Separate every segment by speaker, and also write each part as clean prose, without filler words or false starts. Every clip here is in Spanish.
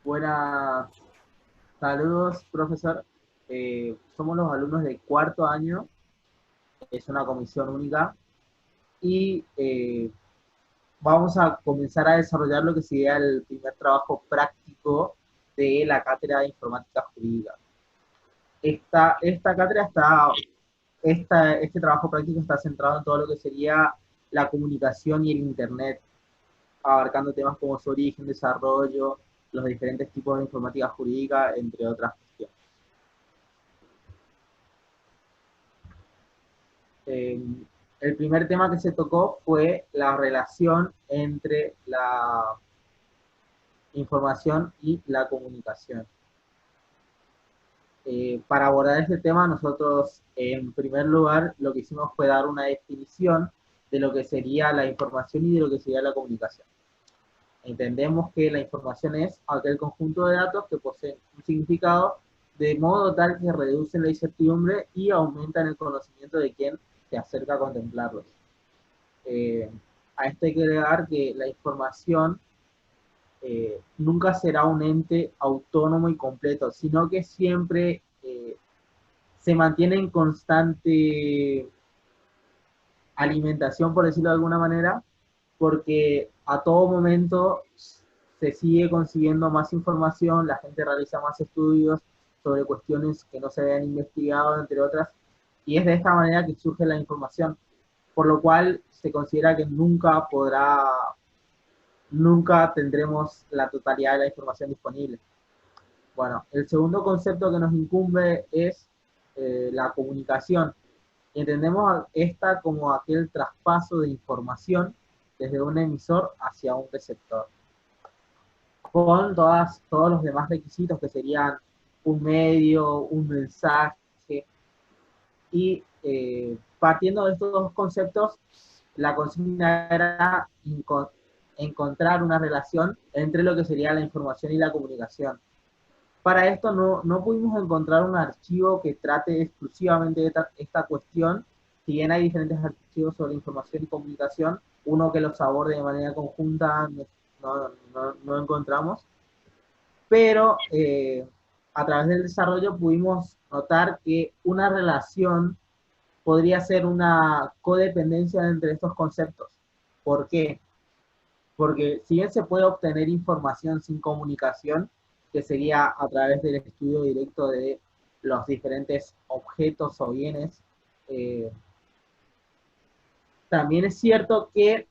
Speaker 1: Buenas, saludos, profesor. Somos los alumnos de cuarto año, es una comisión única y vamos a comenzar a desarrollar lo que sería el primer trabajo práctico de la cátedra de informática jurídica. Esta cátedra este trabajo práctico está centrado en todo lo que sería la comunicación y el Internet, abarcando temas como su origen, desarrollo, los diferentes tipos de informática jurídica, entre otras cuestiones. Eh, el primer tema que se tocó fue la relación entre la información y la comunicación. Para abordar este tema, nosotros en primer lugar lo que hicimos fue dar una definición de lo que sería la información y de lo que sería la comunicación. Entendemos que la información es aquel conjunto de datos que poseen un significado de modo tal que reducen la incertidumbre y aumentan el conocimiento de quien se acerca a contemplarlos. Eh, a esto hay que agregar que la información nunca será un ente autónomo y completo, sino que siempre se mantiene en constante alimentación, por decirlo de alguna manera, porque a todo momento se sigue consiguiendo más información, la gente realiza más estudios sobre cuestiones que no se habían investigado, entre otras, y es de esta manera que surge la información, por lo cual se considera que nunca tendremos la totalidad de la información disponible. Bueno, el segundo concepto que nos incumbe es la comunicación. Entendemos esta como aquel traspaso de información desde un emisor hacia un receptor, con todos los demás requisitos que serían un medio, un mensaje, y partiendo de estos dos conceptos, la consigna era encontrar una relación entre lo que sería la información y la comunicación. Para esto no pudimos encontrar un archivo que trate exclusivamente de esta cuestión, si bien hay diferentes archivos sobre información y comunicación, uno que los aborde de manera conjunta no encontramos, pero a través del desarrollo pudimos notar que una relación podría ser una codependencia entre estos conceptos. ¿Por qué? Porque si bien se puede obtener información sin comunicación, que sería a través del estudio directo de los diferentes objetos o bienes, eh, también es cierto que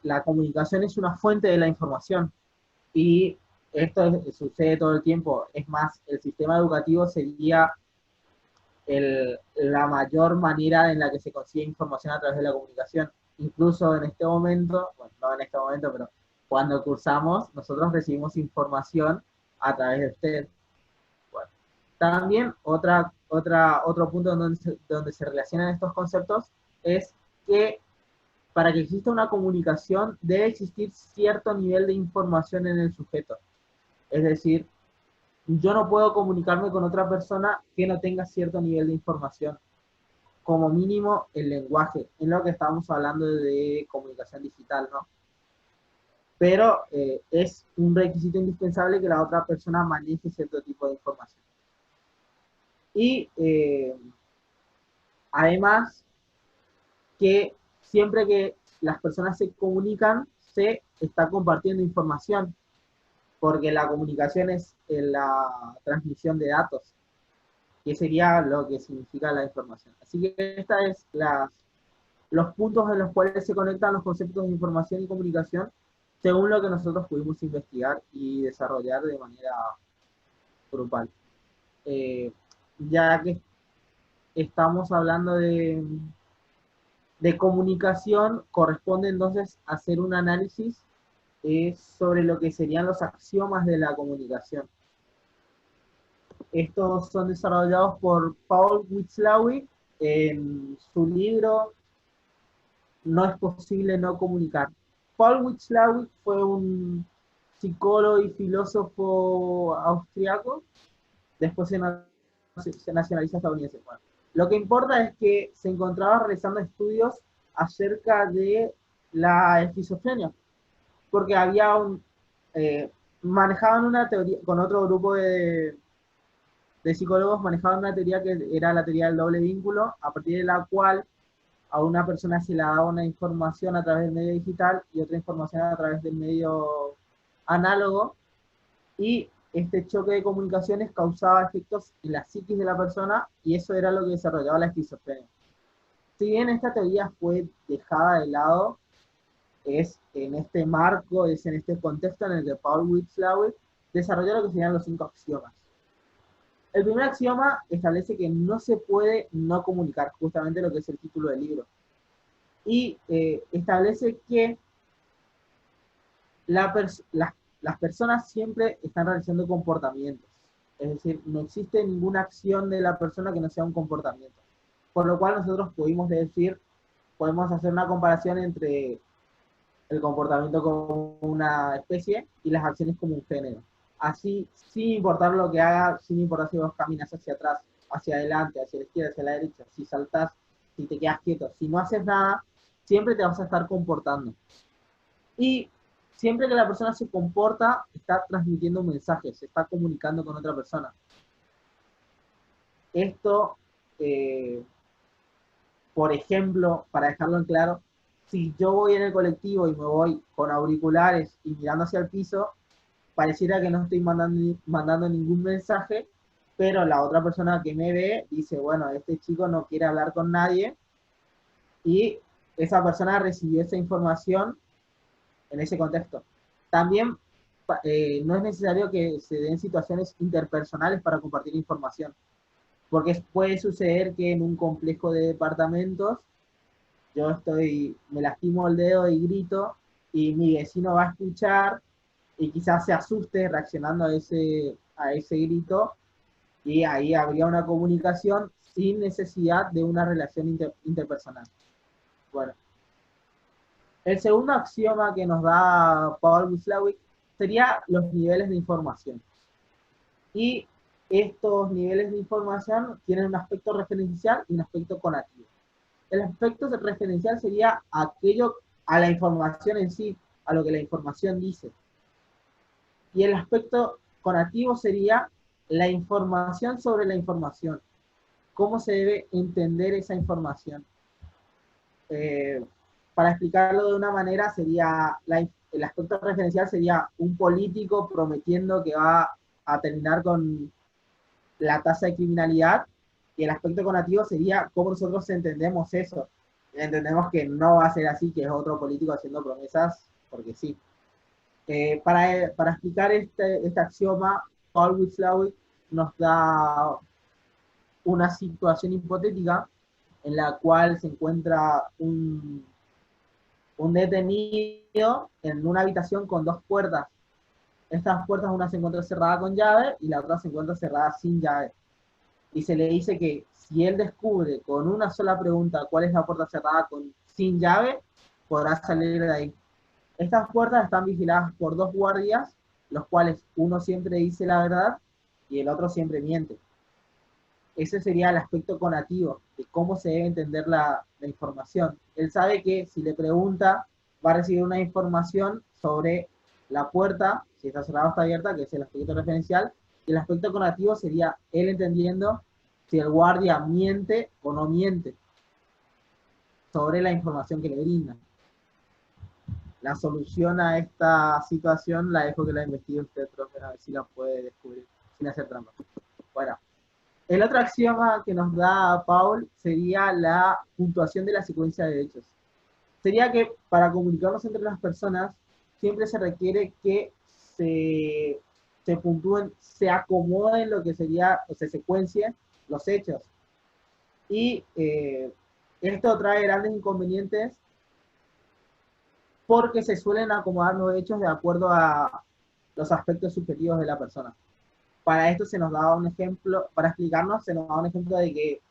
Speaker 1: la comunicación es una fuente de la información y sucede todo el tiempo. Es más, el sistema educativo sería la mayor manera en la que se consigue información a través de la comunicación. Incluso en este momento, bueno, no en este momento, pero cuando cursamos, nosotros recibimos información a través de usted. Bueno, también otro punto donde se relacionan estos conceptos es que para que exista una comunicación debe existir cierto nivel de información en el sujeto. Es decir, yo no puedo comunicarme con otra persona que no tenga cierto nivel de información, como mínimo el lenguaje, en lo que estamos hablando de comunicación digital, ¿no? Pero es un requisito indispensable que la otra persona maneje cierto tipo de información. Y además que siempre que las personas se comunican, se está compartiendo información, porque la comunicación es la transmisión de datos, que sería lo que significa la información. Así que esta es los puntos en los cuales se conectan los conceptos de información y comunicación según lo que nosotros pudimos investigar y desarrollar de manera grupal. Eh, ya que estamos hablando de comunicación, corresponde entonces hacer un análisis sobre lo que serían los axiomas de la comunicación. Estos son desarrollados por Paul Witzlawick en su libro No es posible no comunicar. Paul Witzlawick fue un psicólogo y filósofo austriaco, después se nacionaliza estadounidense. Bueno, lo que importa es que se encontraba realizando estudios acerca de la esquizofrenia, porque había manejaban una teoría, con otro grupo de psicólogos manejaban una teoría que era la teoría del doble vínculo, a partir de la cual a una persona se le daba una información a través del medio digital y otra información a través del medio análogo, y este choque de comunicaciones causaba efectos en la psiquis de la persona, y eso era lo que desarrollaba la esquizofrenia. Si bien esta teoría fue dejada de lado, es en este marco, es en este contexto en el que Paul Watzlawick desarrolló lo que serían los 5 axiomas. El primer axioma establece que no se puede no comunicar, justamente lo que es el título del libro. Y establece que las personas siempre están realizando comportamientos. Es decir, no existe ninguna acción de la persona que no sea un comportamiento. Por lo cual nosotros podemos hacer una comparación entre el comportamiento como una especie y las acciones como un género. Así, sin importar lo que haga, sin importar si vos caminas hacia atrás, hacia adelante, hacia la izquierda, hacia la derecha, si saltás, si te quedas quieto, si no haces nada, siempre te vas a estar comportando. Y siempre que la persona se comporta, está transmitiendo un mensaje, se está comunicando con otra persona. Esto, eh, por ejemplo, para dejarlo en claro, si yo voy en el colectivo y me voy con auriculares y mirando hacia el piso, pareciera que no estoy mandando ningún mensaje, pero la otra persona que me ve dice, bueno, este chico no quiere hablar con nadie, y esa persona recibió esa información en ese contexto. También no es necesario que se den situaciones interpersonales para compartir información, porque puede suceder que en un complejo de departamentos me lastimo el dedo y grito, y mi vecino va a escuchar y quizás se asuste reaccionando a ese grito, y ahí habría una comunicación sin necesidad de una relación interpersonal. Bueno, el segundo axioma que nos da Paul Watzlawick sería los niveles de información. Y estos niveles de información tienen un aspecto referencial y un aspecto conativo. El aspecto referencial sería aquello, a la información en sí, a lo que la información dice. Y el aspecto conativo sería la información sobre la información. ¿Cómo se debe entender esa información? Eh, para explicarlo de una manera, el aspecto referencial sería un político prometiendo que va a terminar con la tasa de criminalidad, y el aspecto conativo sería cómo nosotros entendemos eso. Entendemos que no va a ser así, que es otro político haciendo promesas porque sí. Para explicar este axioma, Paul Watzlawick nos da una situación hipotética en la cual se encuentra un detenido en una habitación con 2 puertas. Estas puertas, una se encuentra cerrada con llave y la otra se encuentra cerrada sin llave. Y se le dice que si él descubre con una sola pregunta cuál es la puerta cerrada sin llave, podrá salir de ahí. Estas puertas están vigiladas por 2 guardias, los cuales uno siempre dice la verdad y el otro siempre miente. Ese sería el aspecto conativo, de cómo se debe entender la información. Él sabe que si le pregunta, va a recibir una información sobre la puerta, si está cerrada o está abierta, que es el aspecto referencial, y el aspecto conativo sería él entendiendo si el guardia miente o no miente sobre la información que le brinda. La solución a esta situación la dejo que la investigue usted, profe, a ver si la puede descubrir sin hacer trampa. Bueno, el otro axioma que nos da Paul sería la puntuación de la secuencia de hechos. Sería que para comunicarnos entre las personas siempre se requiere que se puntúen, se acomoden lo que sería, o se secuencien los hechos. Y esto trae grandes inconvenientes porque se suelen acomodar los hechos de acuerdo a los aspectos subjetivos de la persona. Para esto se nos da un ejemplo, para explicarnos, se nos da un ejemplo de que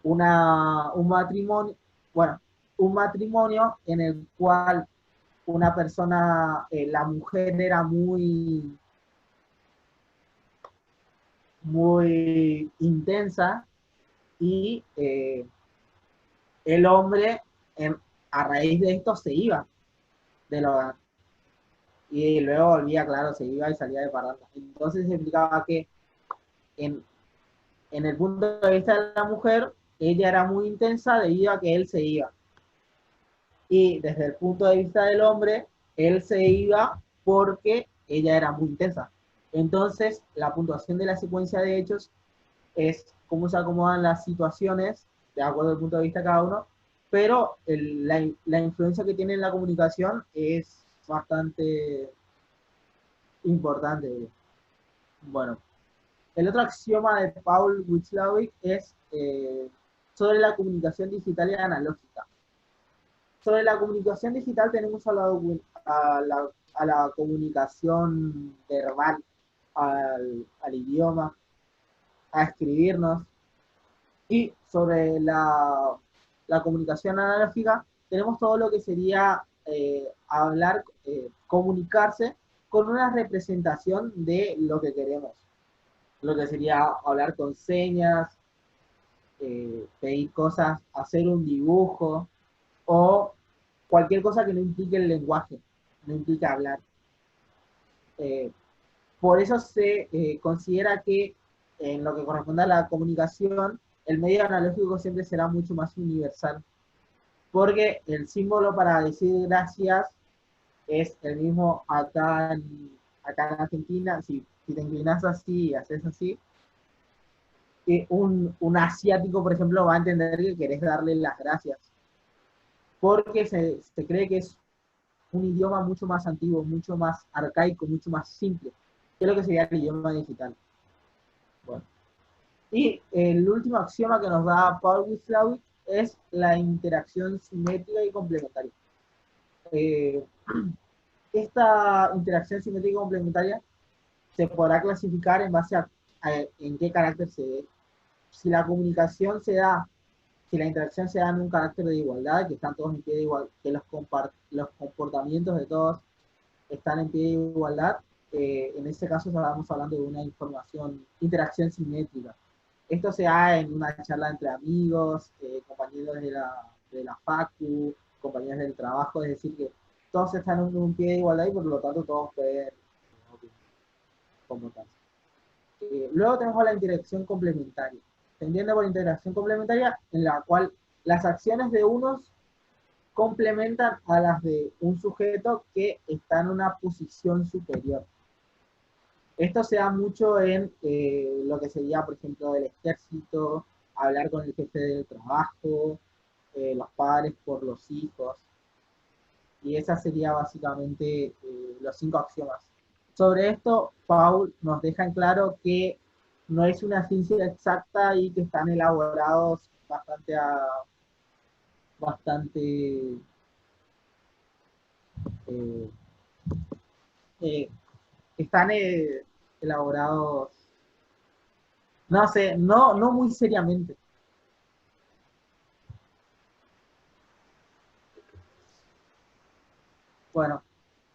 Speaker 1: un matrimonio, bueno, un matrimonio en el cual una persona, la mujer era muy intensa, y el hombre a raíz de esto se iba del hogar. y luego volvía, claro, se iba y salía de parranda. Entonces se explicaba que en, en el punto de vista de la mujer, ella era muy intensa debido a que él se iba. Y desde el punto de vista del hombre, él se iba porque ella era muy intensa. Entonces, la puntuación de la secuencia de hechos es cómo se acomodan las situaciones, de acuerdo al punto de vista de cada uno, pero la influencia que tiene en la comunicación es bastante importante. Bueno, el otro axioma de Paul Witzlawick es sobre la comunicación digital y analógica. Sobre la comunicación digital tenemos a la comunicación verbal, al idioma, a escribirnos. Y sobre la comunicación analógica tenemos todo lo que sería hablar, comunicarse con una representación de lo que queremos. Lo que sería hablar con señas, pedir cosas, hacer un dibujo o cualquier cosa que no implique el lenguaje, no implique hablar. Eh, por eso se considera que en lo que corresponde a la comunicación, el medio analógico siempre será mucho más universal, porque el símbolo para decir gracias es el mismo acá en Argentina. Si te inclinas así y haces así, un asiático, por ejemplo, va a entender que querés darle las gracias, porque se cree que es un idioma mucho más antiguo, mucho más arcaico, mucho más simple, que lo que sería el idioma digital. Bueno. Y el último axioma que nos da Paul Witzlawick es la interacción simétrica y complementaria. Eh, esta interacción simétrica y complementaria se podrá clasificar en base a en qué carácter se dé. Si la comunicación se da, si la interacción se da en un carácter de igualdad, que están todos en pie de igualdad, que los comportamientos de todos están en pie de igualdad, en este caso estamos hablando de una interacción simétrica. Esto se da en una charla entre amigos, compañeros de la facu, compañeros del trabajo, es decir, que todos están en un pie de igualdad y por lo tanto todos pueden comportarse. Luego tenemos la interacción complementaria. Se entiende por interacción complementaria en la cual las acciones de unos complementan a las de un sujeto que está en una posición superior. Esto se da mucho en lo que sería, por ejemplo, el ejército, hablar con el jefe del trabajo, los padres por los hijos. Y esas serían básicamente los 5 axiomas. Sobre esto, Paul nos deja en claro que no es una ciencia exacta y que están elaborados bastante eh, eh, están elaborados, no sé, no muy seriamente. Bueno,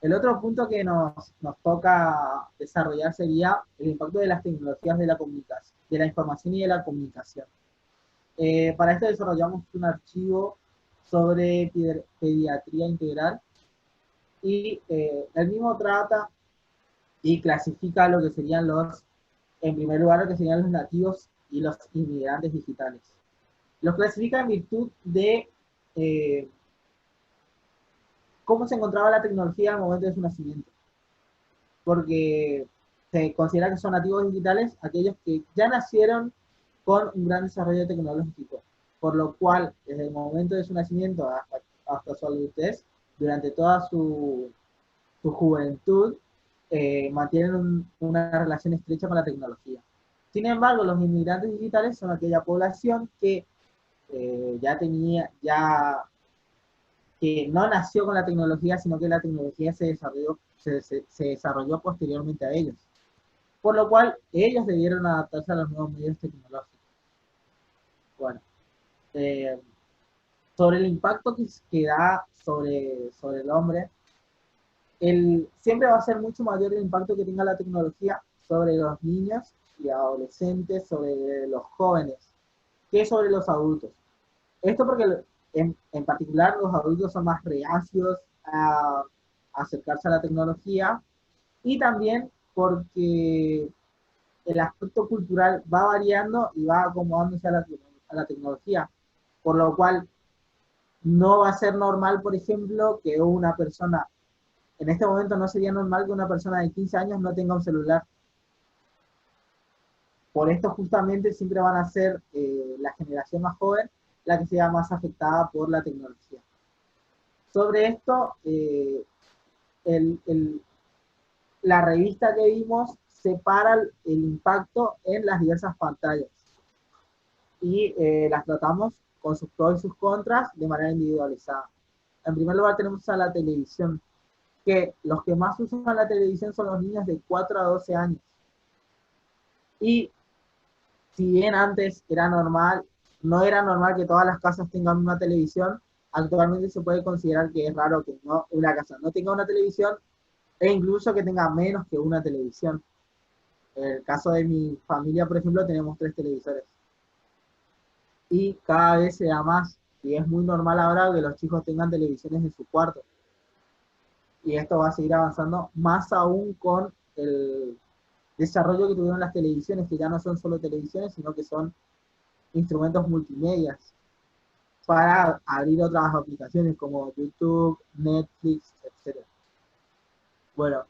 Speaker 1: el otro punto que nos toca desarrollar sería el impacto de las tecnologías de la comunicación, de la información y de la comunicación. Para esto desarrollamos un archivo sobre pediatría integral y el mismo trata y clasifica lo que serían en primer lugar, lo que serían los nativos y los inmigrantes digitales. Los clasifica en virtud de eh, cómo se encontraba la tecnología al momento de su nacimiento. Porque se considera que son nativos digitales aquellos que ya nacieron con un gran desarrollo tecnológico, por lo cual desde el momento de su nacimiento hasta su adultez, durante toda su juventud, mantienen una relación estrecha con la tecnología. Sin embargo, los inmigrantes digitales son aquella población que que no nació con la tecnología, sino que la tecnología se desarrolló posteriormente a ellos. Por lo cual, ellos debieron adaptarse a los nuevos medios tecnológicos. Bueno, eh, sobre el impacto que da sobre el hombre, siempre va a ser mucho mayor el impacto que tenga la tecnología sobre los niños y adolescentes, sobre los jóvenes, que sobre los adultos. Esto porque en particular los adultos son más reacios acercarse a la tecnología, y también porque el aspecto cultural va variando y va acomodándose a la tecnología, por lo cual no va a ser normal, por ejemplo, que una persona, en este momento no sería normal que una persona de 15 años no tenga un celular. Por esto justamente siempre van a ser la generación más joven la que sea más afectada por la tecnología. Sobre esto, el, el, la revista que vimos separa el impacto en las diversas pantallas y las tratamos con sus pros y sus contras de manera individualizada. En primer lugar tenemos a la televisión, que los que más usan la televisión son los niños de 4 a 12 años. Y si bien antes era normal, no era normal que todas las casas tengan una televisión, actualmente se puede considerar que es raro que no, una casa no tenga una televisión e incluso que tenga menos que una televisión. En el caso de mi familia, por ejemplo, tenemos 3 televisores. Y cada vez se da más. Y es muy normal ahora que los chicos tengan televisiones en su cuarto. Y esto va a seguir avanzando más aún con el desarrollo que tuvieron las televisiones, que ya no son solo televisiones, sino que son instrumentos multimedia para abrir otras aplicaciones como YouTube, Netflix, etc. Bueno,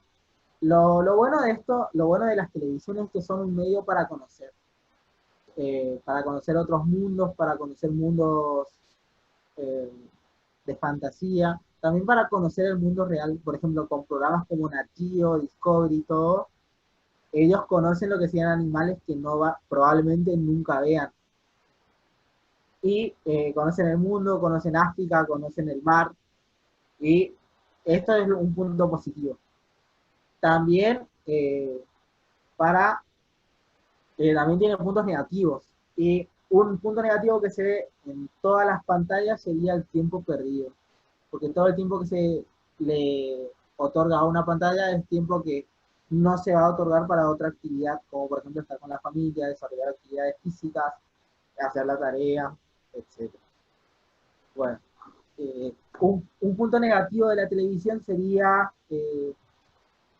Speaker 1: lo bueno de esto, lo bueno de las televisiones es que son un medio para conocer otros mundos, para conocer mundos eh, de fantasía, también para conocer el mundo real, por ejemplo, con programas como Nat Geo, Discovery y todo, ellos conocen lo que sean animales que no va, probablemente nunca vean. Y conocen el mundo, conocen África, conocen el mar, y esto es un punto positivo. También para también tiene puntos negativos. Y un punto negativo que se ve en todas las pantallas sería el tiempo perdido. Porque todo el tiempo que se le otorga a una pantalla es tiempo que no se va a otorgar para otra actividad, como por ejemplo estar con la familia, desarrollar actividades físicas, hacer la tarea, etc. Bueno, un punto negativo de la televisión sería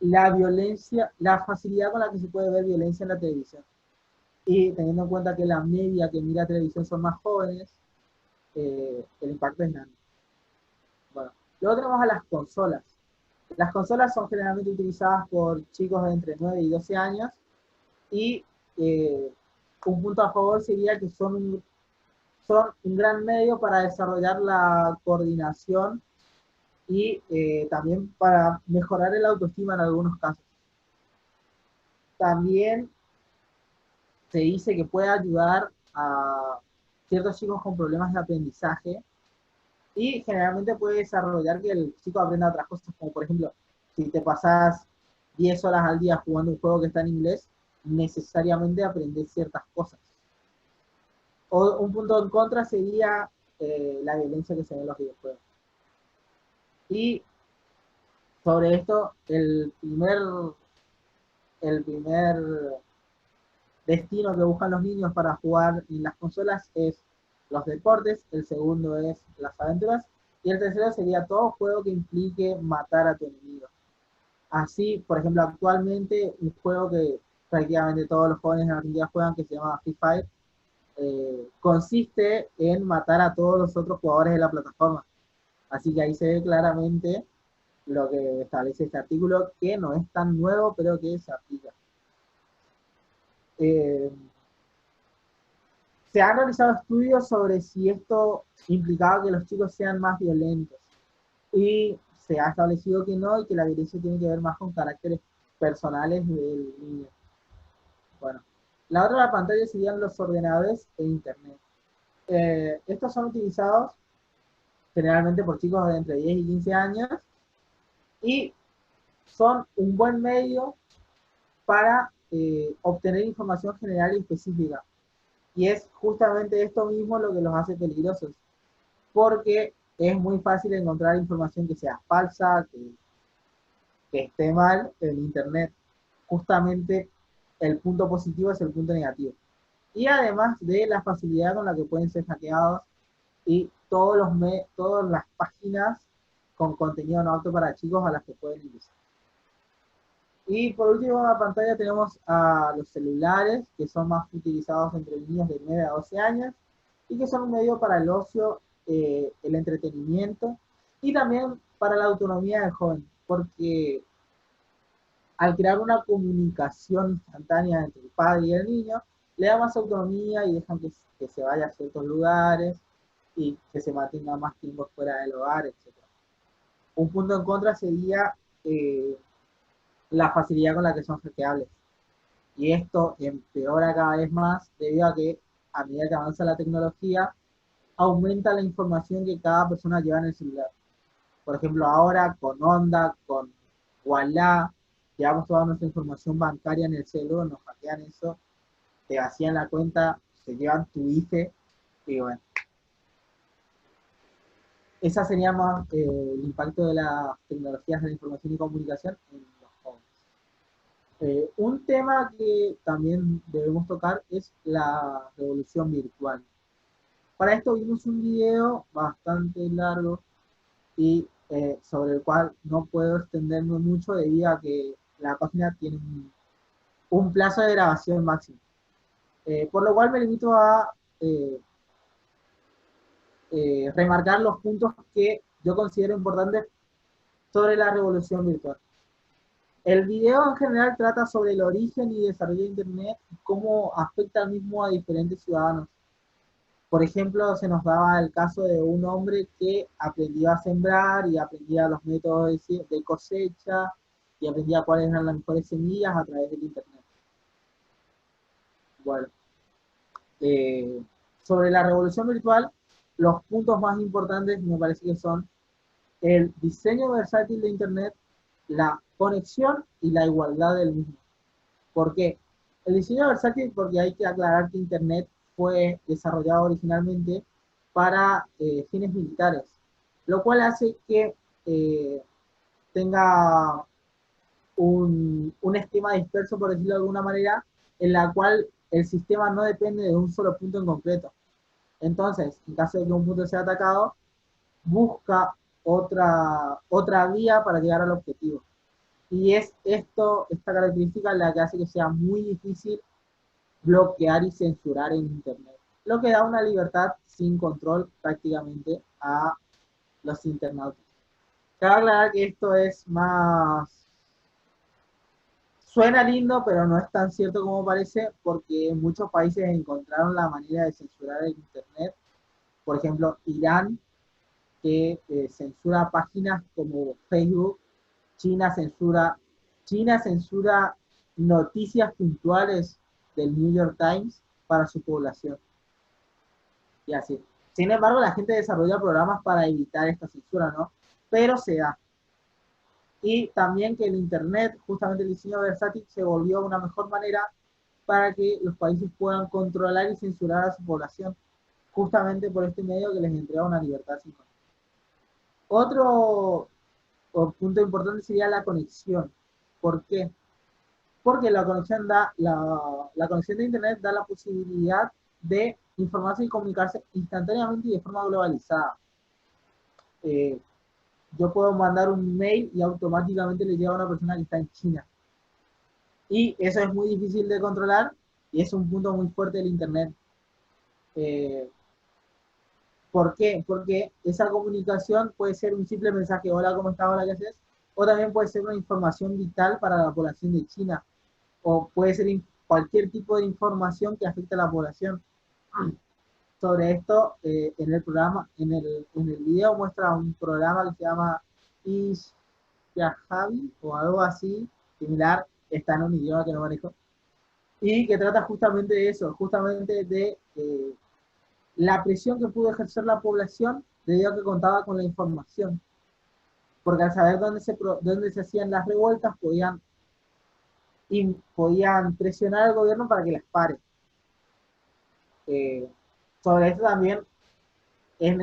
Speaker 1: la violencia, la facilidad con la que se puede ver violencia en la televisión. Y teniendo en cuenta que la media que mira televisión son más jóvenes, el impacto es grande. Bueno, luego tenemos a las consolas. Las consolas son generalmente utilizadas por chicos de entre 9 y 12 años y un punto a favor sería que son un gran medio para desarrollar la coordinación y también para mejorar el autoestima en algunos casos. También se dice que puede ayudar a ciertos chicos con problemas de aprendizaje y generalmente puede desarrollar que el chico aprenda otras cosas, como por ejemplo, si te pasas 10 horas al día jugando un juego que está en inglés, necesariamente aprendes ciertas cosas. O un punto en contra sería la violencia que se ve en los videojuegos. Y sobre esto, el primer destino que buscan los niños para jugar en las consolas es los deportes, el segundo es las aventuras, y el tercero sería todo juego que implique matar a tu enemigo. Así, por ejemplo, actualmente un juego que prácticamente todos los jóvenes en Argentina juegan, que se llama Free Fire, consiste en matar a todos los otros jugadores de la plataforma. Así que ahí se ve claramente lo que establece este artículo, que no es tan nuevo, pero que se aplica. Eh, Se han realizado estudios sobre si esto implicaba que los chicos sean más violentos y se ha establecido que no y que la violencia tiene que ver más con caracteres personales del niño. Bueno, la otra de la pantalla serían los ordenadores e internet. Estos son utilizados generalmente por chicos de entre 10 y 15 años y son un buen medio para obtener información general y específica. Y es justamente esto mismo lo que los hace peligrosos, porque es muy fácil encontrar información que sea falsa, que esté mal en Internet. Justamente el punto positivo es el punto negativo. Y además de la facilidad con la que pueden ser hackeados y todas las páginas con contenido no apto para chicos a las que pueden ingresar. Y por último, en la pantalla tenemos a los celulares, que son más utilizados entre niños de 9 a 12 años y que son un medio para el ocio, el entretenimiento y también para la autonomía del joven, porque al crear una comunicación instantánea entre el padre y el niño, le da más autonomía y dejan que se vaya a ciertos lugares y que se mantenga más tiempo fuera del hogar, etc. Un punto en contra sería la facilidad con la que son hackeables. Y esto empeora cada vez más debido a que a medida que avanza la tecnología, aumenta la información que cada persona lleva en el celular. Por ejemplo, ahora con Onda, con Walla, llevamos toda nuestra información bancaria en el celular, nos hackean eso, te vacían la cuenta, se llevan tu IFE, y bueno. Esa sería más el impacto de las tecnologías de la información y comunicación en los jóvenes. Un tema que también debemos tocar es la revolución virtual. Para esto vimos un video bastante largo y sobre el cual no puedo extenderme mucho debido a que la página tiene un plazo de grabación máximo. Por lo cual me limito a eh, remarcar los puntos que yo considero importantes sobre la revolución virtual. El video en general trata sobre el origen y desarrollo de Internet y cómo afecta al mismo a diferentes ciudadanos. Por ejemplo, se nos daba el caso de un hombre que aprendió a sembrar y aprendía los métodos de cosecha y aprendía cuáles eran las mejores semillas a través del Internet. Bueno, eh, sobre la revolución virtual, los puntos más importantes me parece que son el diseño versátil de Internet, la conexión y la igualdad del mismo. ¿Por qué? El diseño versátil, porque hay que aclarar que Internet fue desarrollado originalmente para fines militares, lo cual hace que tenga un esquema disperso, por decirlo de alguna manera, en la cual el sistema no depende de un solo punto en concreto. Entonces, en caso de que un punto sea atacado, busca otra vía para llegar al objetivo. Y es esta característica la que hace que sea muy difícil bloquear y censurar en Internet, lo que da una libertad sin control prácticamente a los internautas. Cabe aclarar que esto es más... Suena lindo, pero no es tan cierto como parece, porque muchos países encontraron la manera de censurar el Internet. Por ejemplo, Irán, que censura páginas como Facebook, China censura, China censura noticias puntuales del New York Times para su población. Y así. Sin embargo, la gente desarrolla programas para evitar esta censura, ¿no? Pero se da. Y también que el Internet, justamente el diseño versátil, se volvió una mejor manera para que los países puedan controlar y censurar a su población, justamente por este medio que les entrega una libertad sin control. Otro punto importante sería la conexión. ¿Por qué? Porque la conexión, la conexión de Internet da la posibilidad de informarse y comunicarse instantáneamente y de forma globalizada. Eh, yo puedo mandar un mail y automáticamente le llega a una persona que está en China. Y eso es muy difícil de controlar y es un punto muy fuerte del Internet. Eh, ¿Por qué? Porque esa comunicación puede ser un simple mensaje, hola, ¿cómo estás? Hola, ¿qué haces? O también puede ser una información vital para la población de China. O puede ser cualquier tipo de información que afecte a la población. Sobre esto, en el programa, en el video muestra un programa que se llama Javi o algo así, similar, está en un idioma que no manejo, y que trata justamente de eso, justamente de la presión que pudo ejercer la población debido a que contaba con la información. Porque al saber dónde se hacían las revueltas, podían presionar al gobierno para que las pare. Eh, Sobre esto también es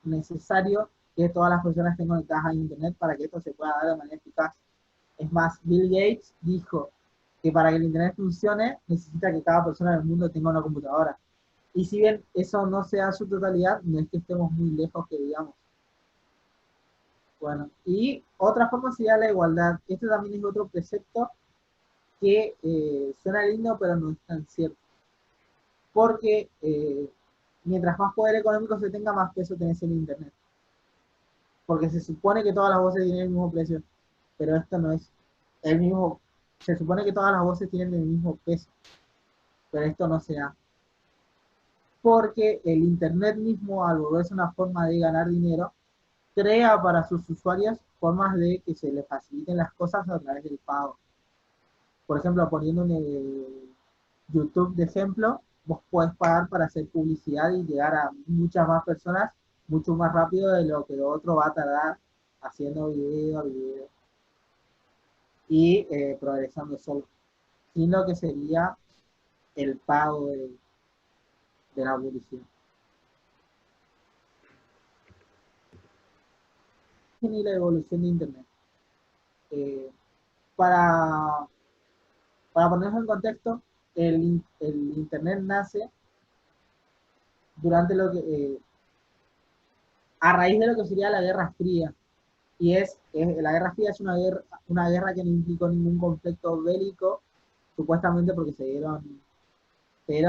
Speaker 1: necesario que todas las personas estén conectadas a Internet para que esto se pueda dar de manera eficaz. Es más, Bill Gates dijo que para que el Internet funcione necesita que cada persona del mundo tenga una computadora. Y si bien eso no sea su totalidad, no es que estemos muy lejos que digamos. Bueno, y otra forma sería la igualdad. Este también es otro precepto que suena lindo, pero no es tan cierto. Porque mientras más poder económico se tenga, más peso tenés en Internet. Porque se supone que todas las voces tienen el mismo precio, pero esto no es el mismo. Se supone que todas las voces tienen el mismo peso, pero esto no se da. Porque el Internet mismo, al volverse una forma de ganar dinero, crea para sus usuarios formas de que se les faciliten las cosas a través del pago. Por ejemplo, poniendo en YouTube de ejemplo, vos podés pagar para hacer publicidad y llegar a muchas más personas mucho más rápido de lo que lo otro va a tardar haciendo video a video y progresando solo, sin lo que sería el pago de la publicidad. Y la evolución de Internet. Eh, para, para ponerlo en contexto, el Internet nace durante lo que, a raíz de lo que sería la Guerra Fría. Y la Guerra Fría es una guerra que no implicó ningún conflicto bélico, supuestamente porque se dieron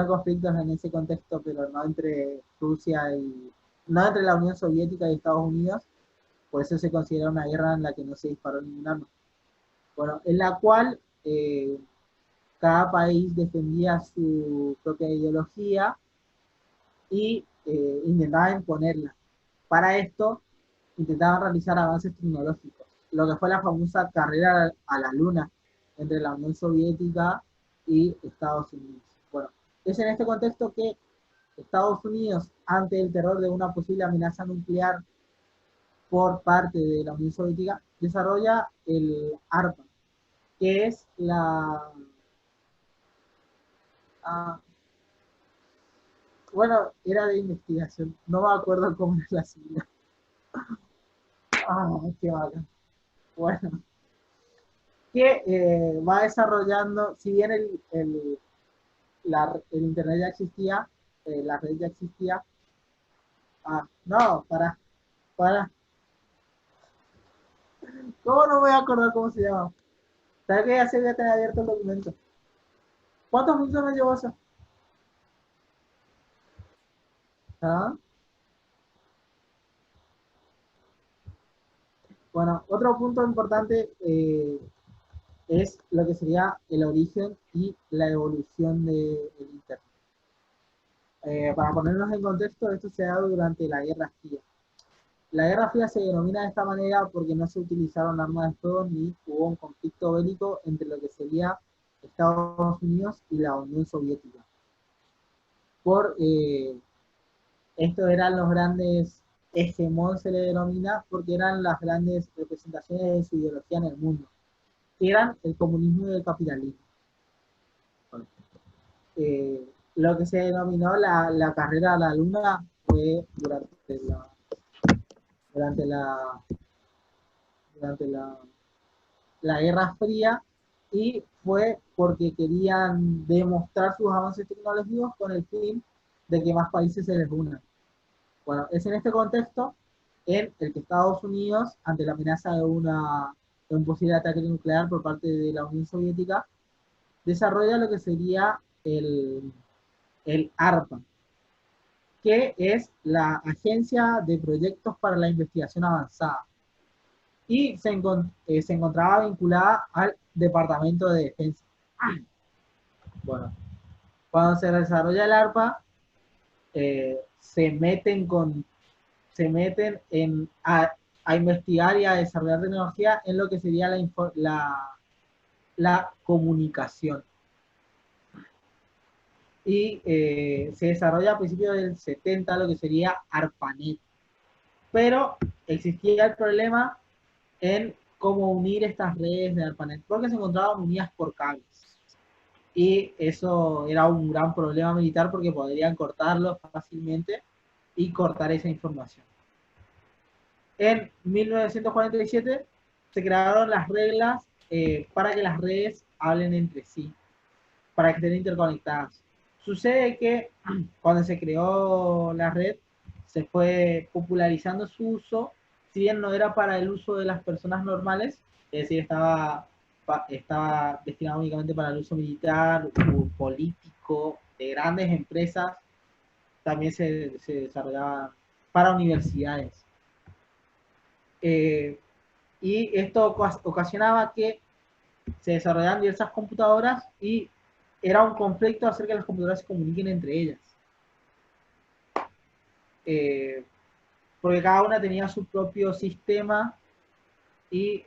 Speaker 1: conflictos en ese contexto, pero no entre Rusia y, no entre la Unión Soviética y Estados Unidos, por eso se considera una guerra en la que no se disparó ningún arma. Bueno, en la cual cada país defendía su propia ideología y intentaba imponerla. Para esto, intentaban realizar avances tecnológicos, lo que fue la famosa carrera a la luna entre la Unión Soviética y Estados Unidos. Bueno, es en este contexto que Estados Unidos, ante el terror de una posible amenaza nuclear por parte de la Unión Soviética, desarrolla el ARPA, que es ah, bueno, era de investigación, no me acuerdo cómo era la sigla. Ah, qué bacán. Bueno, que va desarrollando, si bien el Internet ya existía, la red ya existía. No, para. ¿Cómo no me voy a acordar cómo se llama? ¿Sabes que ya se había tener abierto el documento? ¿Cuántos minutos me llevó eso? ¿Ah? Bueno, otro punto importante es lo que sería el origen y la evolución del Internet. Para ponernos en contexto, esto se ha dado durante la Guerra Fría. La Guerra Fría se denomina de esta manera porque no se utilizaron armas de fuego ni hubo un conflicto bélico entre lo que sería Estados Unidos y la Unión Soviética. Por estos eran los grandes hegemón, se le denomina, porque eran las grandes representaciones de su ideología en el mundo, que eran el comunismo y el capitalismo. Lo que se denominó la carrera a la luna fue durante la, durante la Guerra Fría y fue porque querían demostrar sus avances tecnológicos con el fin de que más países se les unan. Bueno, es en este contexto en el que Estados Unidos, ante la amenaza de un posible ataque nuclear por parte de la Unión Soviética, desarrolla lo que sería el ARPA, que es la Agencia de Proyectos para la Investigación Avanzada. Y se encontraba vinculada al Departamento de Defensa. Bueno, cuando se desarrolla el ARPA, se se meten a investigar y a desarrollar tecnología en lo que sería la comunicación. Y se desarrolla a principios del 70 lo que sería ARPANET. Pero existía el problema en cómo unir estas redes de ARPANET, porque se encontraban unidas por cables. Y eso era un gran problema militar porque podrían cortarlo fácilmente y cortar esa información. En 1947 se crearon las reglas para que las redes hablen entre sí, para que estén interconectadas. Sucede que cuando se creó la red, se fue popularizando su uso si bien no era para el uso de las personas normales, es decir, estaba destinado únicamente para el uso militar o político de grandes empresas, también se desarrollaba para universidades. Y esto ocasionaba que se desarrollaran diversas computadoras y era un conflicto hacer que las computadoras se comuniquen entre ellas. Porque cada una tenía su propio sistema y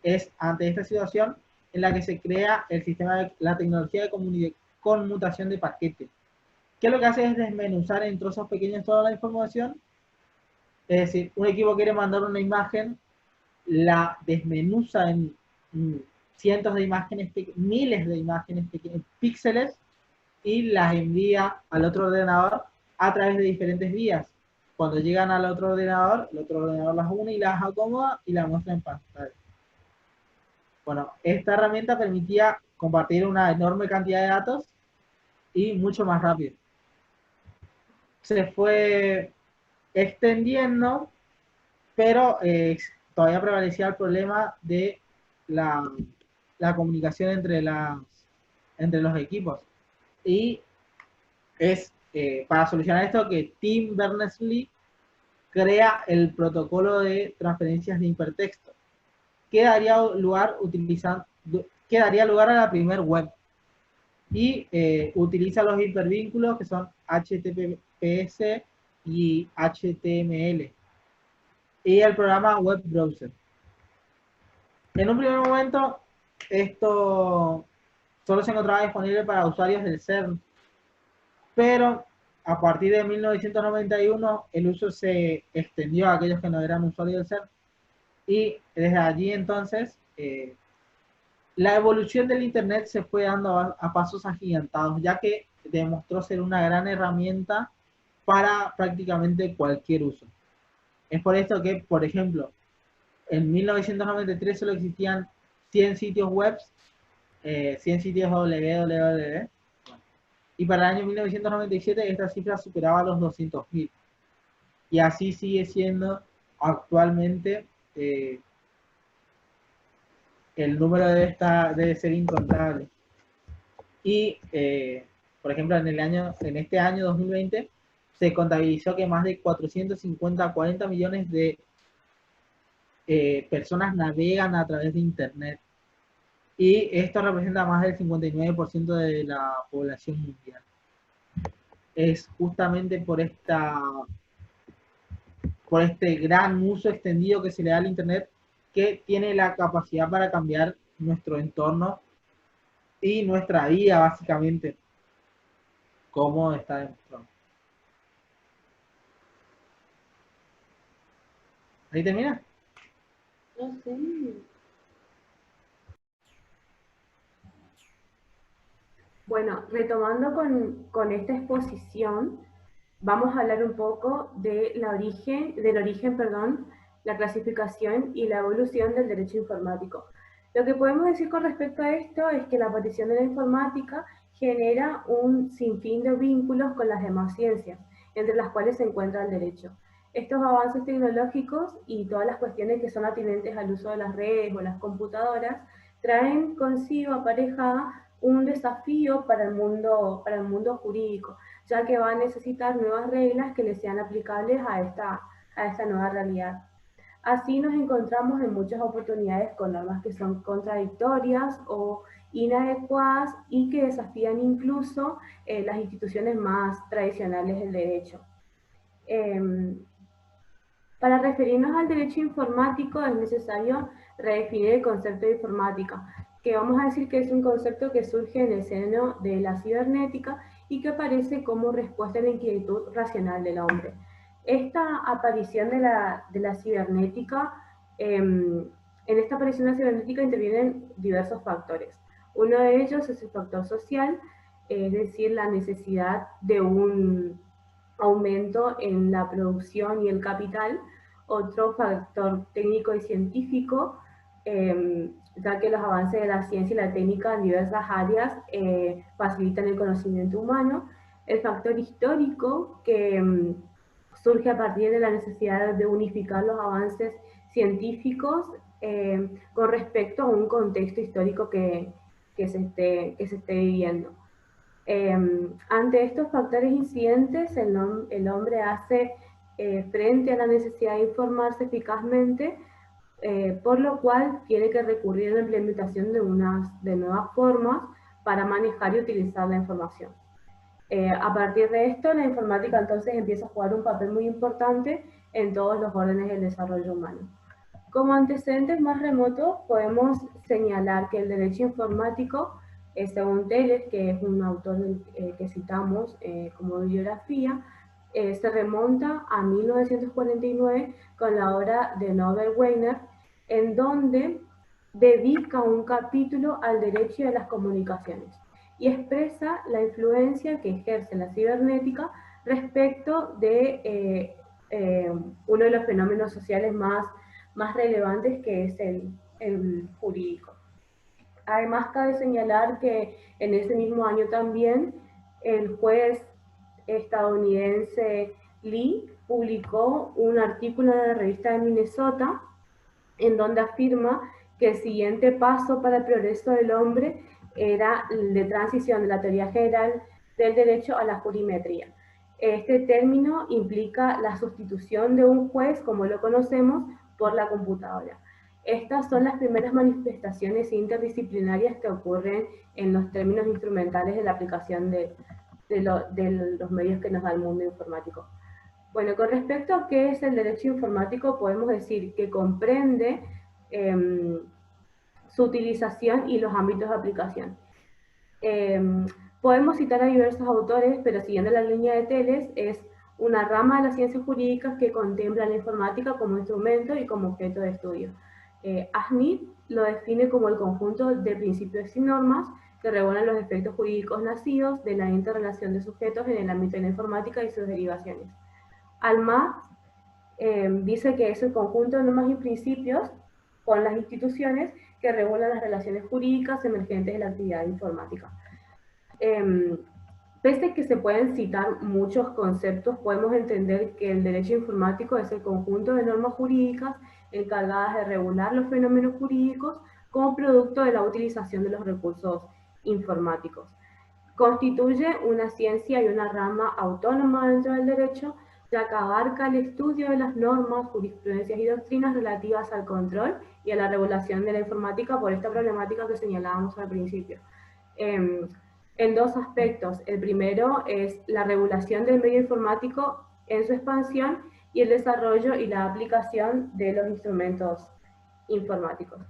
Speaker 1: es ante esta situación en la que se crea el sistema de la tecnología de conmutación de paquetes, que lo que hace es desmenuzar en trozos pequeños toda la información. Es decir, un equipo quiere mandar una imagen, la desmenuza en cientos de imágenes, miles de imágenes pequeñas, píxeles, y las envía al otro ordenador a través de diferentes vías. Cuando llegan al otro ordenador, el otro ordenador las une y las acomoda y las muestra en pantalla. Bueno, esta herramienta permitía compartir una enorme cantidad de datos y mucho más rápido. Se fue extendiendo, pero todavía prevalecía el problema de la comunicación entre los equipos. Y es para solucionar esto que Tim Berners-Lee crea el protocolo de transferencias de hipertexto, que daría lugar a la primer web. Y utiliza los hipervínculos que son HTTPS y HTML. Y el programa Web Browser. En un primer momento, esto solo se encontraba disponible para usuarios del CERN, pero a partir de 1991 el uso se extendió a aquellos que no eran usuarios del CERN, y desde allí entonces la evolución del Internet se fue dando a pasos agigantados, ya que demostró ser una gran herramienta para prácticamente cualquier uso. Es por esto que, por ejemplo, en 1993 solo existían 100 sitios web, 100 sitios www, y para el año 1997 esta cifra superaba los 200.000. Y así sigue siendo actualmente. El número debe ser incontable. Y, por ejemplo, en este año 2020 se contabilizó que más de 450 a 40 millones de personas navegan a través de Internet. Y esto representa más del 59% de la población mundial. Es justamente por este gran uso extendido que se le da al Internet que tiene la capacidad para cambiar nuestro entorno y nuestra vida, básicamente, como está demostrado. ¿Ahí termina?
Speaker 2: No sé. Bueno, retomando con esta exposición, vamos a hablar un poco del origen, la clasificación y la evolución del derecho informático. Lo que podemos decir con respecto a esto es que la aparición de la informática genera un sinfín de vínculos con las demás ciencias, entre las cuales se encuentra el derecho. Estos avances tecnológicos y todas las cuestiones que son atinentes al uso de las redes o las computadoras traen consigo aparejada un desafío para el mundo jurídico, ya que va a necesitar nuevas reglas que le sean aplicables a esta nueva realidad. Así nos encontramos en muchas oportunidades con normas que son contradictorias o inadecuadas y que desafían incluso las instituciones más tradicionales del derecho. Para referirnos al derecho informático es necesario redefinir el concepto de informática, que vamos a decir que es un concepto que surge en el seno de la cibernética y que aparece como respuesta a la inquietud racional del hombre. Esta aparición de la cibernética, en esta aparición de la cibernética intervienen diversos factores. Uno de ellos es el factor social, es decir, la necesidad de un aumento en la producción y el capital. Otro factor técnico y científico, ya que los avances de la ciencia y la técnica en diversas áreas facilitan el conocimiento humano. El factor histórico, que surge a partir de la necesidad de unificar los avances científicos con respecto a un contexto histórico que se esté viviendo. Ante estos factores incidentes, el hombre hace frente a la necesidad de informarse eficazmente, por lo cual tiene que recurrir a la implementación de nuevas formas para manejar y utilizar la información. A partir de esto, la informática entonces empieza a jugar un papel muy importante en todos los órdenes del desarrollo humano. Como antecedentes más remotos, podemos señalar que el derecho informático, según Teles, que es un autor que citamos como bibliografía, se remonta a 1949 con la obra de Norbert Wiener, en donde dedica un capítulo al derecho de las comunicaciones y expresa la influencia que ejerce la cibernética respecto de uno de los fenómenos sociales más relevantes, que es el jurídico. Además, cabe señalar que en ese mismo año también el juez estadounidense Lee publicó un artículo en la revista de Minnesota en donde afirma que el siguiente paso para el progreso del hombre era de transición de la teoría general del derecho a la jurimetría. Este término implica la sustitución de un juez, como lo conocemos, por la computadora. Estas son las primeras manifestaciones interdisciplinarias que ocurren en los términos instrumentales de la aplicación de los medios que nos da el mundo informático. Bueno, con respecto a qué es el derecho informático, podemos decir que comprende su utilización y los ámbitos de aplicación. Podemos citar a diversos autores, pero siguiendo la línea de Teles, es una rama de las ciencias jurídicas que contempla la informática como instrumento y como objeto de estudio. Smith lo define como el conjunto de principios y normas que regulan los efectos jurídicos nacidos de la interrelación de sujetos en el ámbito de la informática y sus derivaciones. Alma dice que es el conjunto de normas y principios con las instituciones que regulan las relaciones jurídicas emergentes de la actividad informática. Pese a que se pueden citar muchos conceptos, podemos entender que el derecho informático es el conjunto de normas jurídicas encargadas de regular los fenómenos jurídicos como producto de la utilización de los recursos informáticos. Constituye una ciencia y una rama autónoma dentro del derecho, ya que abarca el estudio de las normas, jurisprudencias y doctrinas relativas al control y a la regulación de la informática por esta problemática que señalábamos al principio. En dos aspectos. El primero es la regulación del medio informático en su expansión y el desarrollo y la aplicación de los instrumentos informáticos.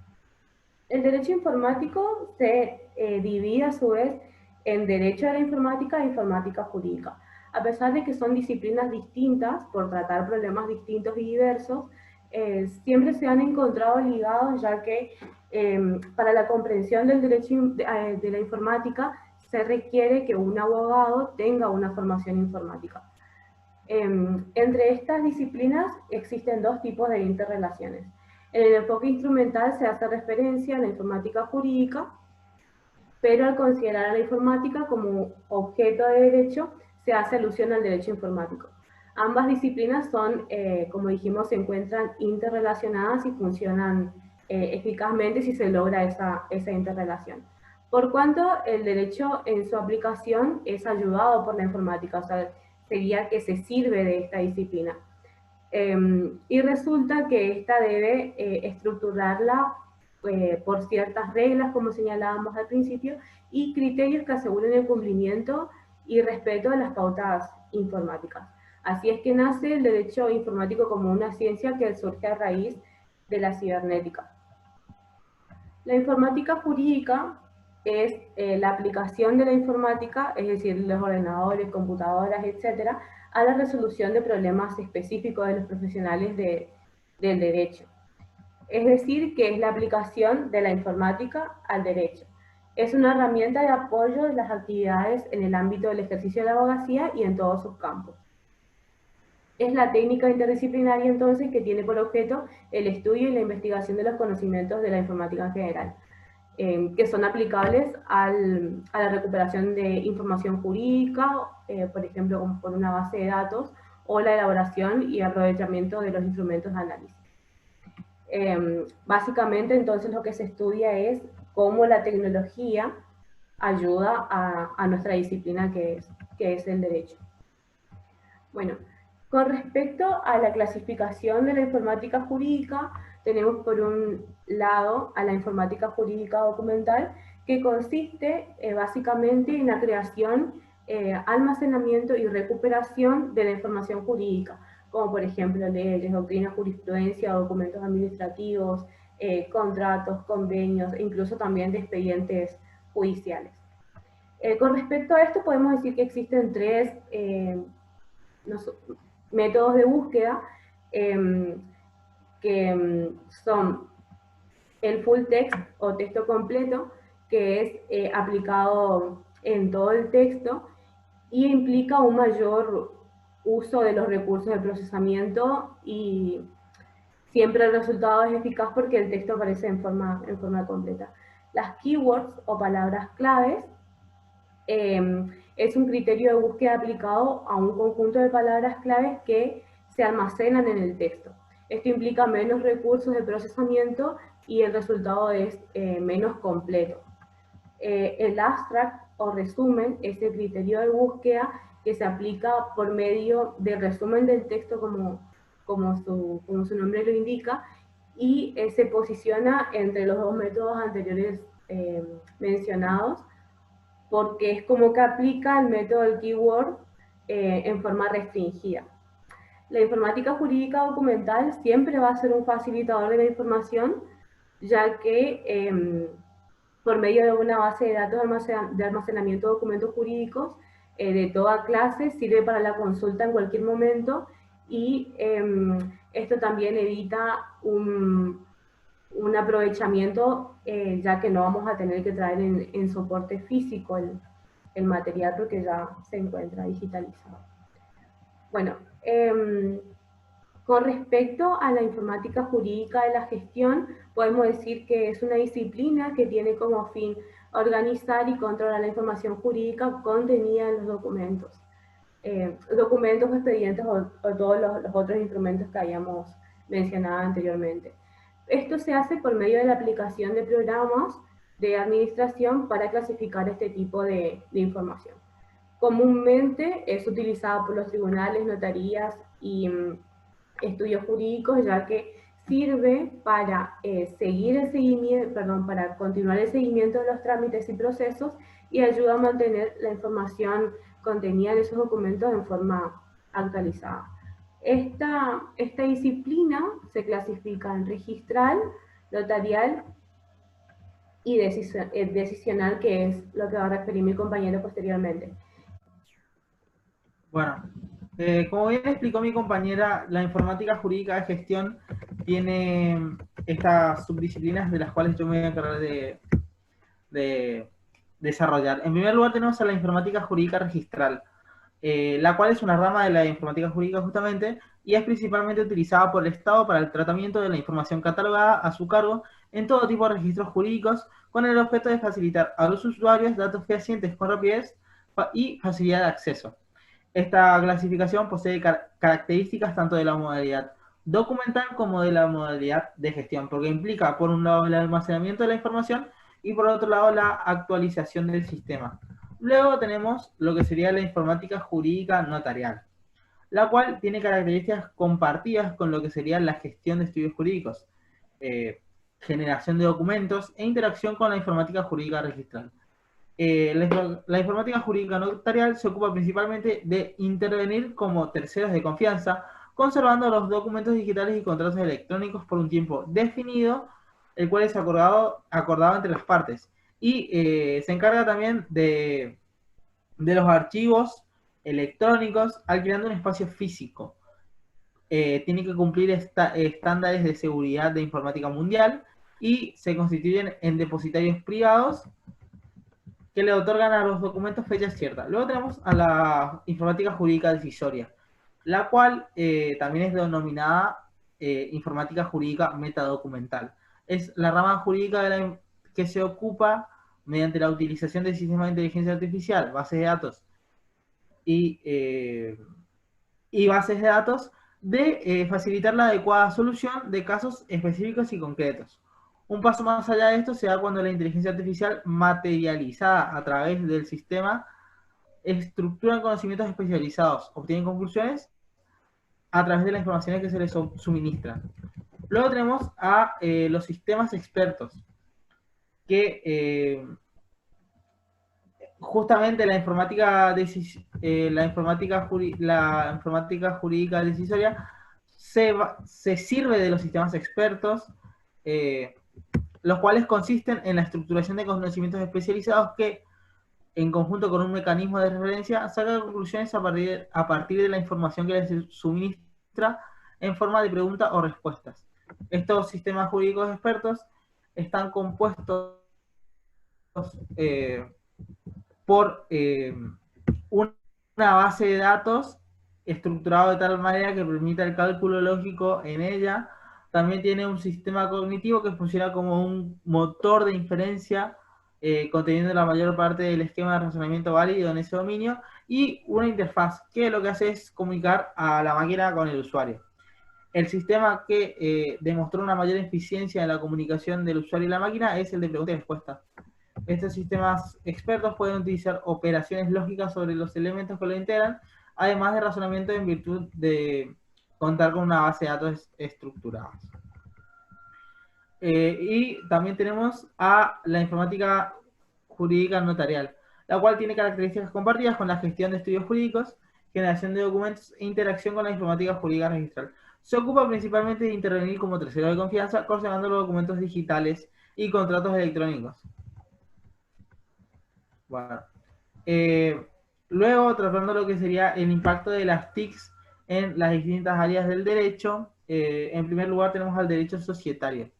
Speaker 2: El derecho informático se divide a su vez en derecho a la informática e informática jurídica. A pesar de que son disciplinas distintas por tratar problemas distintos y diversos, siempre se han encontrado ligados, ya que para la comprensión del derecho de la informática se requiere que un abogado tenga una formación informática. Entre estas disciplinas existen dos tipos de interrelaciones. En el enfoque instrumental se hace referencia a la informática jurídica, pero al considerar a la informática como objeto de derecho, se hace alusión al derecho informático. Ambas disciplinas son, como dijimos, se encuentran interrelacionadas y funcionan eficazmente si se logra esa interrelación. Por cuanto el derecho en su aplicación es ayudado por la informática, o sea, sería que se sirve de esta disciplina. Y resulta que esta debe estructurarla por ciertas reglas, como señalábamos al principio, y criterios que aseguren el cumplimiento y respeto de las pautas informáticas. Así es que nace el derecho informático como una ciencia que surge a raíz de la cibernética. La informática jurídica es la aplicación de la informática, es decir, los ordenadores, computadoras, etcétera, a la resolución de problemas específicos de los profesionales del derecho. Es decir, que es la aplicación de la informática al derecho. Es una herramienta de apoyo de las actividades en el ámbito del ejercicio de la abogacía y en todos sus campos. Es la técnica interdisciplinaria entonces que tiene por objeto el estudio y la investigación de los conocimientos de la informática en general, que son aplicables a la recuperación de información jurídica, por ejemplo, como por una base de datos, o la elaboración y aprovechamiento de los instrumentos de análisis. Básicamente, entonces, lo que se estudia es cómo la tecnología ayuda a nuestra disciplina que es el derecho. Bueno, con respecto a la clasificación de la informática jurídica, tenemos por un lado a la informática jurídica documental, que consiste básicamente en la creación, almacenamiento y recuperación de la información jurídica, como por ejemplo leyes, doctrina, jurisprudencia, documentos administrativos, contratos, convenios, e incluso también de expedientes judiciales. Con respecto a esto podemos decir que existen tres métodos de búsqueda que son el full text o texto completo, que es aplicado en todo el texto y implica un mayor uso de los recursos de procesamiento, y siempre el resultado es eficaz porque el texto aparece en forma completa. Las keywords o palabras claves es un criterio de búsqueda aplicado a un conjunto de palabras claves que se almacenan en el texto. Esto implica menos recursos de procesamiento y el resultado es menos completo. El abstract o resumen es el criterio de búsqueda que se aplica por medio del resumen del texto, como su nombre lo indica, y se posiciona entre los dos métodos anteriores mencionados, porque es como que aplica el método del keyword en forma restringida. La informática jurídica documental siempre va a ser un facilitador de la información, ya que por medio de una base de datos de almacenamiento de documentos jurídicos de toda clase sirve para la consulta en cualquier momento, y esto también evita un aprovechamiento, ya que no vamos a tener que traer en soporte físico el material porque ya se encuentra digitalizado. Bueno, con respecto a la informática jurídica de la gestión, podemos decir que es una disciplina que tiene como fin organizar y controlar la información jurídica contenida en los documentos. Documentos, expedientes o todos los otros instrumentos que habíamos mencionado anteriormente. Esto se hace por medio de la aplicación de programas de administración para clasificar este tipo de información. Comúnmente es utilizado por los tribunales, notarías y estudios jurídicos, ya que sirve para para continuar el seguimiento de los trámites y procesos, y ayuda a mantener la información contenida en esos documentos en forma actualizada. Esta disciplina se clasifica en registral, notarial y decisional, que es lo que va a referir mi compañero posteriormente.
Speaker 1: Bueno, como bien explicó mi compañera, la informática jurídica de gestión tiene estas subdisciplinas de las cuales yo me voy a encargar de desarrollar. En primer lugar tenemos a la informática jurídica registral, la cual es una rama de la informática jurídica justamente, y es principalmente utilizada por el Estado para el tratamiento de la información catalogada a su cargo en todo tipo de registros jurídicos, con el objeto de facilitar a los usuarios datos fehacientes con rapidez y facilidad de acceso. Esta clasificación posee características tanto de la modalidad documental como de la modalidad de gestión, porque implica, por un lado, el almacenamiento de la información y por otro lado, la actualización del sistema. Luego tenemos lo que sería la informática jurídica notarial, la cual tiene características compartidas con lo que sería la gestión de estudios jurídicos, generación de documentos e interacción con la informática jurídica registral. La informática jurídica notarial se ocupa principalmente de intervenir como terceros de confianza, conservando los documentos digitales y contratos electrónicos por un tiempo definido, el cual es acordado entre las partes. Y se encarga también de los archivos electrónicos, alquilando un espacio físico. Tiene que cumplir estándares de seguridad de informática mundial y se constituyen en depositarios privados que le otorgan a los documentos fechas ciertas. Luego tenemos a la informática jurídica decisoria, la cual también es denominada informática jurídica metadocumental. Es la rama jurídica que se ocupa mediante la utilización del sistema de inteligencia artificial, bases de datos y y bases de datos de facilitar la adecuada solución de casos específicos y concretos. Un paso más allá de esto se da cuando la inteligencia artificial materializada a través del sistema estructura conocimientos especializados, obtienen conclusiones a través de las informaciones que se les suministran. Luego tenemos a los sistemas expertos, que justamente la informática jurídica decisoria se sirve de los sistemas expertos, los cuales consisten en la estructuración de conocimientos especializados que, en conjunto con un mecanismo de referencia, saca conclusiones a partir de la información que les suministra en forma de preguntas o respuestas. Estos sistemas jurídicos expertos están compuestos por una base de datos estructurado de tal manera que permita el cálculo lógico en ella. También tiene un sistema cognitivo que funciona como un motor de inferencia, conteniendo la mayor parte del esquema de razonamiento válido en ese dominio, y una interfaz que lo que hace es comunicar a la máquina con el usuario. El sistema que demostró una mayor eficiencia en la comunicación del usuario y la máquina es el de pregunta y respuesta. Estos sistemas expertos pueden utilizar operaciones lógicas sobre los elementos que lo integran, además de razonamiento en virtud de contar con una base de datos estructurada. Y también tenemos a la informática jurídica notarial, la cual tiene características compartidas con la gestión de estudios jurídicos, generación de documentos e interacción con la informática jurídica registral. Se ocupa principalmente de intervenir como tercero de confianza, coordinando los documentos digitales y contratos electrónicos. Bueno. Luego, tratando lo que sería el impacto de las TICs en las distintas áreas del derecho, en primer lugar tenemos al derecho societario.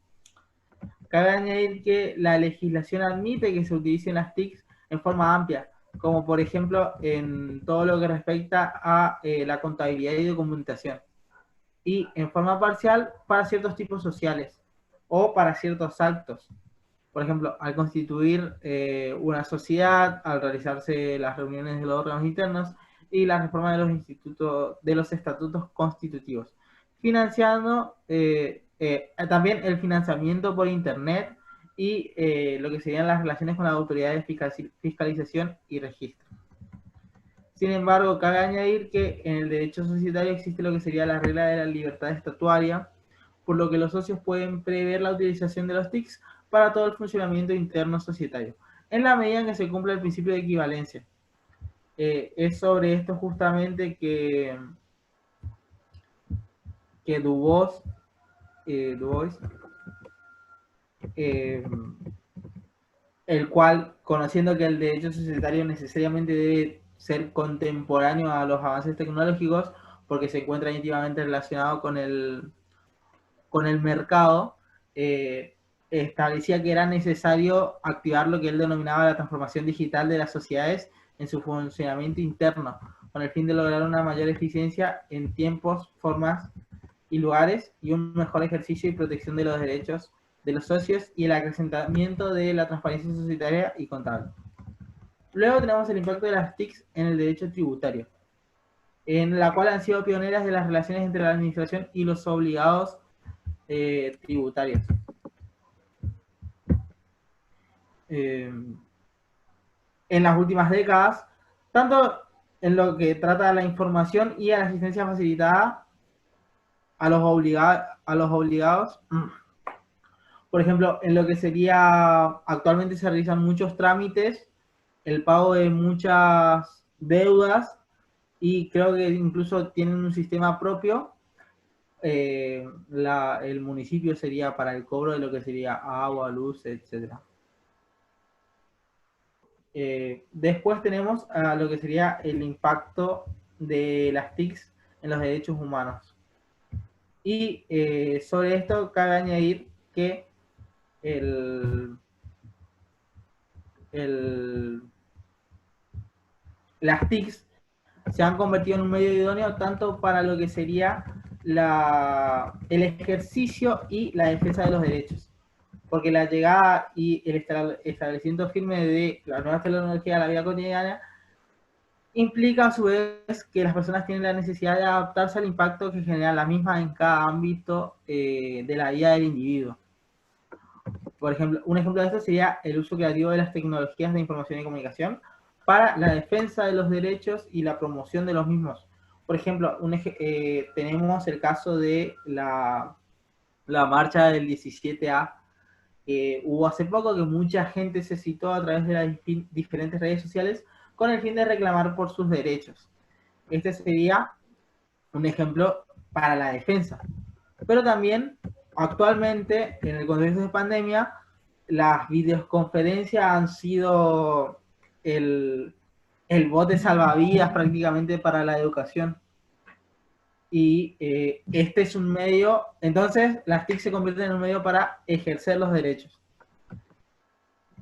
Speaker 1: Cabe añadir que la legislación admite que se utilicen las TICs en forma amplia, como por ejemplo en todo lo que respecta a la contabilidad y documentación, y en forma parcial para ciertos tipos sociales o para ciertos actos. Por ejemplo, al constituir una sociedad, al realizarse las reuniones de los órganos internos y la reforma de los estatutos constitutivos. Financiando también el financiamiento por internet y lo que serían las relaciones con las autoridades de fiscalización y registro. Sin embargo, cabe añadir que en el derecho societario existe lo que sería la regla de la libertad estatuaria, por lo que los socios pueden prever la utilización de los TICs para todo el funcionamiento interno societario, en la medida en que se cumple el principio de equivalencia. Es sobre esto justamente que Dubois el cual, conociendo que el derecho societario necesariamente debe ser contemporáneo a los avances tecnológicos, porque se encuentra íntimamente relacionado con el mercado, establecía que era necesario activar lo que él denominaba la transformación digital de las sociedades en su funcionamiento interno, con el fin de lograr una mayor eficiencia en tiempos, formas y lugares, y un mejor ejercicio y protección de los derechos de los socios y el acrecentamiento de la transparencia societaria y contable. Luego tenemos el impacto de las TICs en el derecho tributario, en la cual han sido pioneras de las relaciones entre la administración y los obligados tributarios. En las últimas décadas, tanto en lo que trata de la información y a la asistencia facilitada a los obligados, por ejemplo, en lo que sería, actualmente se realizan muchos trámites, el pago de muchas deudas, y creo que incluso tienen un sistema propio. El municipio sería para el cobro de lo que sería agua, luz, etc. Después tenemos a lo que sería el impacto de las TICs en los derechos humanos. Y sobre esto cabe añadir que las TICs se han convertido en un medio idóneo tanto para lo que sería el ejercicio y la defensa de los derechos, porque la llegada y el establecimiento firme de las nuevas tecnologías a la vida cotidiana implica a su vez que las personas tienen la necesidad de adaptarse al impacto que genera la misma en cada ámbito de la vida del individuo. Por ejemplo, un ejemplo de esto sería el uso creativo de las tecnologías de información y comunicación para la defensa de los derechos y la promoción de los mismos. Por ejemplo, tenemos el caso de la marcha del 17A. Hubo hace poco que mucha gente se citó a través de las diferentes redes sociales con el fin de reclamar por sus derechos. Este sería un ejemplo para la defensa. Pero también, actualmente, en el contexto de pandemia, las videoconferencias han sido el bote salvavidas prácticamente para la educación. Y este es un medio, entonces las TIC se convierten en un medio para ejercer los derechos.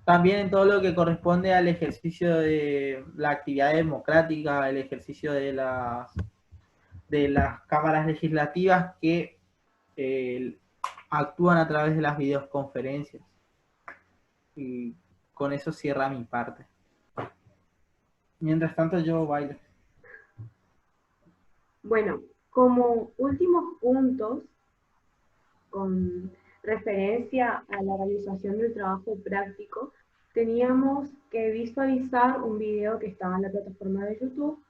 Speaker 1: También en todo lo que corresponde al ejercicio de la actividad democrática, el ejercicio de las cámaras legislativas que actúan a través de las videoconferencias. Y con eso cierra mi parte. Mientras tanto yo bailo.
Speaker 2: Bueno, como últimos puntos, con referencia a la realización del trabajo práctico, teníamos que visualizar un video que estaba en la plataforma de YouTube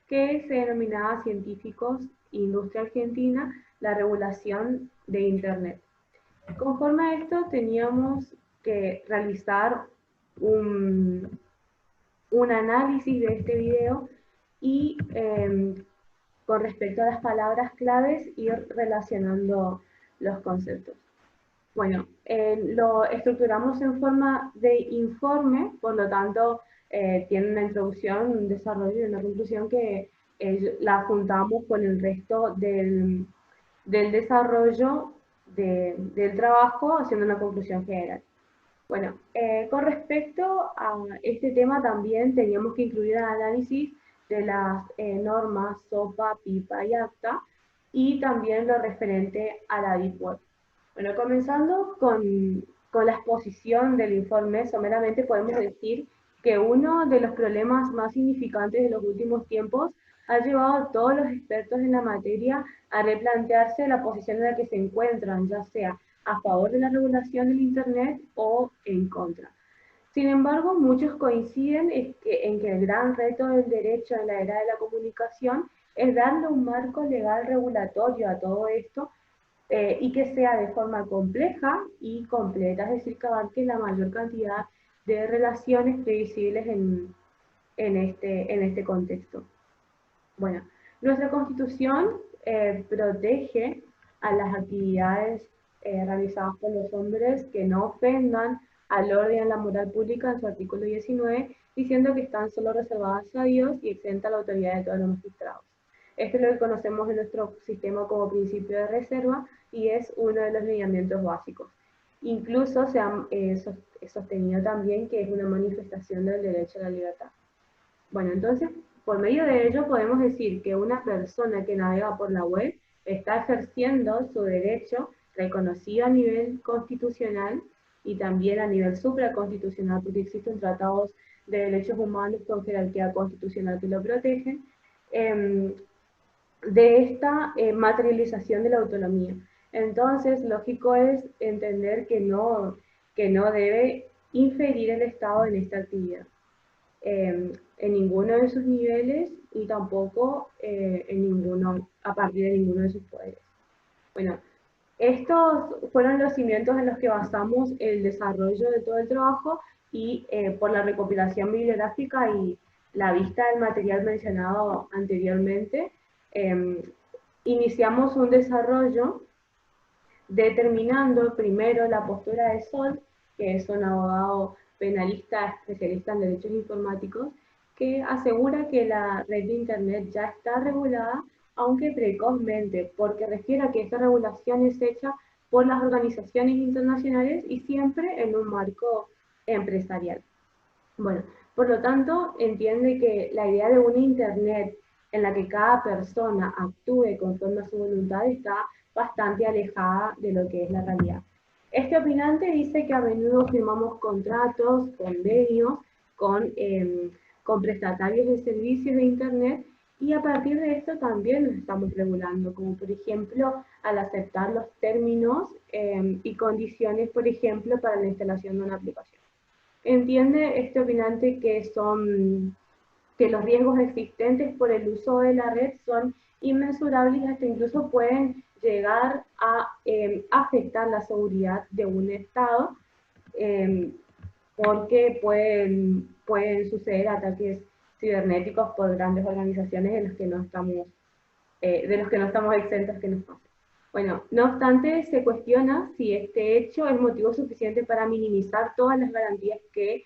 Speaker 2: que se denominaba Científicos Industria Argentina, la regulación de Internet. Conforme a esto teníamos que realizar un análisis de este video y con respecto a las palabras claves ir relacionando los conceptos. Bueno, lo estructuramos en forma de informe, por lo tanto tiene una introducción, un desarrollo y una conclusión que la juntamos con el resto del desarrollo del trabajo, haciendo una conclusión general. Bueno, con respecto a este tema también teníamos que incluir el análisis de las normas SOPA, PIPA y ACTA, y también lo referente a la Deep Web. Bueno, comenzando con la exposición del informe, someramente podemos decir que uno de los problemas más significantes de los últimos tiempos ha llevado a todos los expertos en la materia a replantearse la posición en la que se encuentran, ya sea a favor de la regulación del Internet o en contra. Sin embargo, muchos coinciden en que el gran reto del derecho en la era de la comunicación es darle un marco legal regulatorio a todo esto y que sea de forma compleja y completa, es decir, que abarque la mayor cantidad de relaciones previsibles en este contexto. Bueno, nuestra Constitución protege a las actividades realizadas por los hombres que no ofendan al orden y a la moral pública en su artículo 19, diciendo que están solo reservadas a Dios y exenta a la autoridad de todos los magistrados. Esto es lo que conocemos en nuestro sistema como principio de reserva y es uno de los lineamientos básicos. Incluso se ha sostenido también que es una manifestación del derecho a la libertad. Bueno, entonces, por medio de ello podemos decir que una persona que navega por la web está ejerciendo su derecho reconocido a nivel constitucional y también a nivel supraconstitucional, porque existen tratados de derechos humanos con jerarquía constitucional que lo protegen, de esta materialización de la autonomía. Entonces, lógico es entender que no debe inferir el Estado en esta actividad, en ninguno de sus niveles y tampoco a partir de ninguno de sus poderes. Bueno, estos fueron los cimientos en los que basamos el desarrollo de todo el trabajo y por la recopilación bibliográfica y la vista del material mencionado anteriormente, iniciamos un desarrollo determinando primero la postura de Sol, que es un abogado penalista especialista en derechos informáticos, que asegura que la red de Internet ya está regulada, aunque precozmente, porque refiere a que esta regulación es hecha por las organizaciones internacionales y siempre en un marco empresarial. Bueno, por lo tanto, entiende que la idea de una Internet en la que cada persona actúe conforme a su voluntad está bastante alejada de lo que es la realidad. Este opinante dice que a menudo firmamos contratos, convenios con con prestatarios de servicios de Internet, y a partir de esto también nos estamos regulando, como por ejemplo al aceptar los términos y condiciones, por ejemplo, para la instalación de una aplicación. Entiende este opinante que los riesgos existentes por el uso de la red son inmensurables y hasta incluso pueden llegar a afectar la seguridad de un Estado, porque pueden suceder ataques cibernéticos por grandes organizaciones de los que no estamos exentos que nos pasen. Bueno, no obstante, se cuestiona si este hecho es motivo suficiente para minimizar todas las garantías que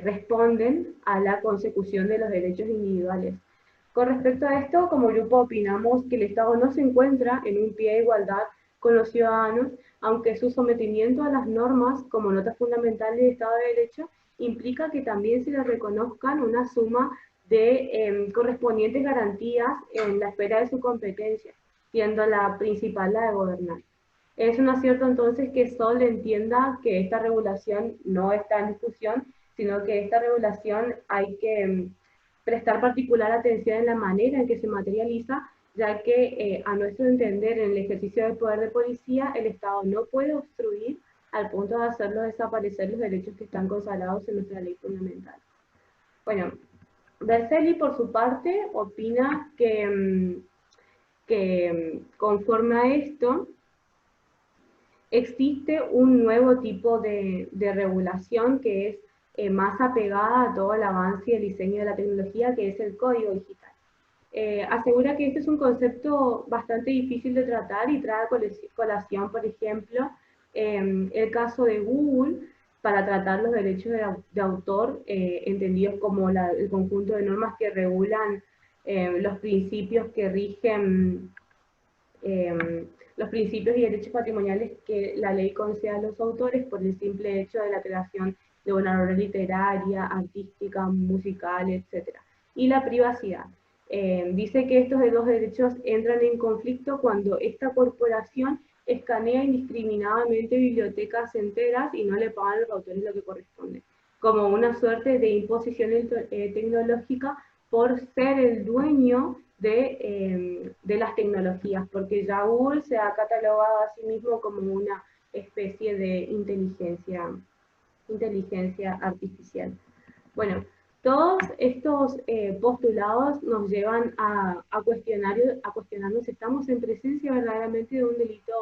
Speaker 2: responden a la consecución de los derechos individuales. Con respecto a esto, como grupo opinamos que el Estado no se encuentra en un pie de igualdad con los ciudadanos, aunque su sometimiento a las normas como nota fundamental del Estado de Derecho implica que también se le reconozcan una suma de correspondientes garantías en la esfera de su competencia, siendo la principal la de gobernar. Es un acierto entonces que Sol entienda que esta regulación no está en discusión, sino que esta regulación hay que prestar particular atención en la manera en que se materializa, ya que a nuestro entender en el ejercicio del poder de policía el Estado no puede obstruir al punto de hacerlo desaparecer los derechos que están consagrados en nuestra ley fundamental. Bueno, Berzelli por su parte opina que conforme a esto existe un nuevo tipo de regulación que es más apegada a todo el avance y el diseño de la tecnología, que es el código digital. Asegura que este es un concepto bastante difícil de tratar y trae a colación, por ejemplo, el caso de Google para tratar los derechos de autor, entendidos como el conjunto de normas que regulan los principios que rigen los principios y derechos patrimoniales que la ley concede a los autores por el simple hecho de la creación de una obra literaria, artística, musical, etc. Y la privacidad. Dice que estos dos derechos entran en conflicto cuando esta corporación escanea indiscriminadamente bibliotecas enteras y no le pagan a los autores lo que corresponde, como una suerte de imposición tecnológica por ser el dueño de las tecnologías, porque ya Google se ha catalogado a sí mismo como una especie de inteligencia artificial. Bueno, todos estos postulados nos llevan a cuestionarnos si estamos en presencia verdaderamente de un delito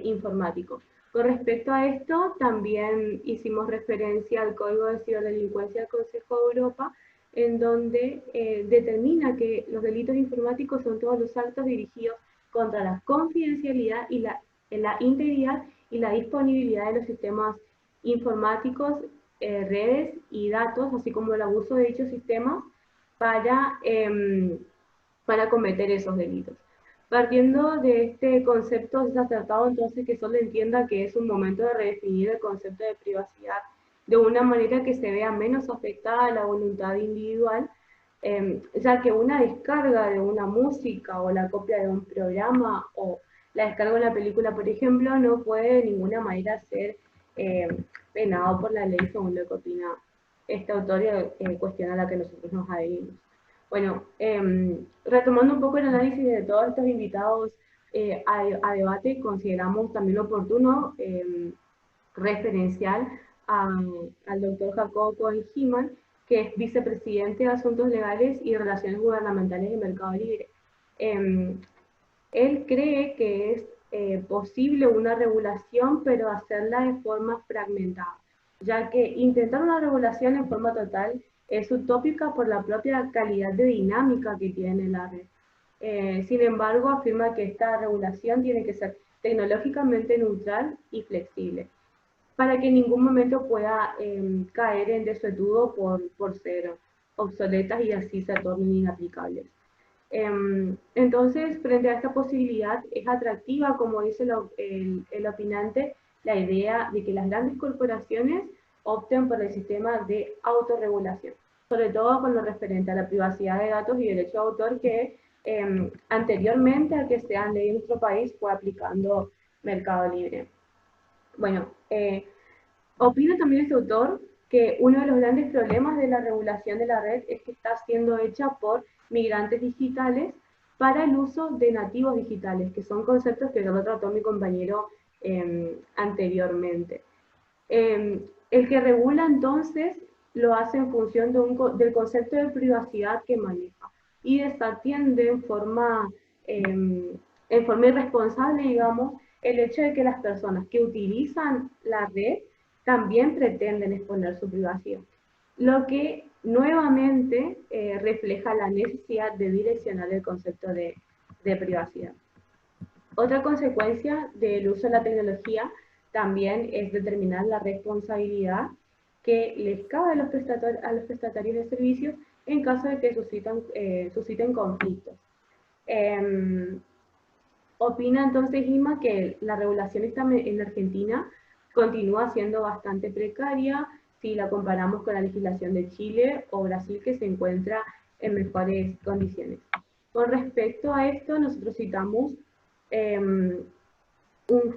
Speaker 2: informático. Con respecto a esto, también hicimos referencia al Código de Ciberdelincuencia del Consejo de Europa, en donde determina que los delitos informáticos son todos los actos dirigidos contra la confidencialidad y la integridad y la disponibilidad de los sistemas informáticos, redes y datos, así como el abuso de dichos sistemas para cometer esos delitos. Partiendo de este concepto, es acertado entonces que solo entienda que es un momento de redefinir el concepto de privacidad de una manera que se vea menos afectada a la voluntad individual, ya que una descarga de una música o la copia de un programa o la descarga de una película, por ejemplo, no puede de ninguna manera ser penado por la ley según lo que opina este autor y cuestiona a la que nosotros nos adherimos. Bueno, retomando un poco el análisis de todos estos invitados a debate, consideramos también oportuno referencial al doctor Jacobo Cohen-Heeman, que es vicepresidente de Asuntos Legales y Relaciones Gubernamentales de Mercado Libre. Él cree que es posible una regulación, pero hacerla de forma fragmentada, ya que intentar una regulación en forma total es utópica por la propia calidad de dinámica que tiene la red. Sin embargo, afirma que esta regulación tiene que ser tecnológicamente neutral y flexible, para que en ningún momento pueda caer en desuetudo por ser obsoletas y así se tornen inaplicables. Entonces, frente a esta posibilidad, es atractiva, como dice el opinante, la idea de que las grandes corporaciones opten por el sistema de autorregulación, sobre todo con lo referente a la privacidad de datos y derecho de autor que anteriormente a que sean ley en nuestro país fue aplicando Mercado Libre. Bueno, opina también este autor que uno de los grandes problemas de la regulación de la red es que está siendo hecha por migrantes digitales para el uso de nativos digitales, que son conceptos que ya lo trató mi compañero anteriormente. El que regula entonces lo hace en función del concepto de privacidad que maneja y desatiende en forma irresponsable, digamos, el hecho de que las personas que utilizan la red también pretenden exponer su privacidad, lo que nuevamente refleja la necesidad de direccionar el concepto de privacidad. Otra consecuencia del uso de la tecnología también es determinar la responsabilidad que les cabe a los prestatarios de servicios en caso de que susciten conflictos. Opina entonces Ima que la regulación en Argentina continúa siendo bastante precaria si la comparamos con la legislación de Chile o Brasil, que se encuentra en mejores condiciones. Con respecto a esto, nosotros citamos un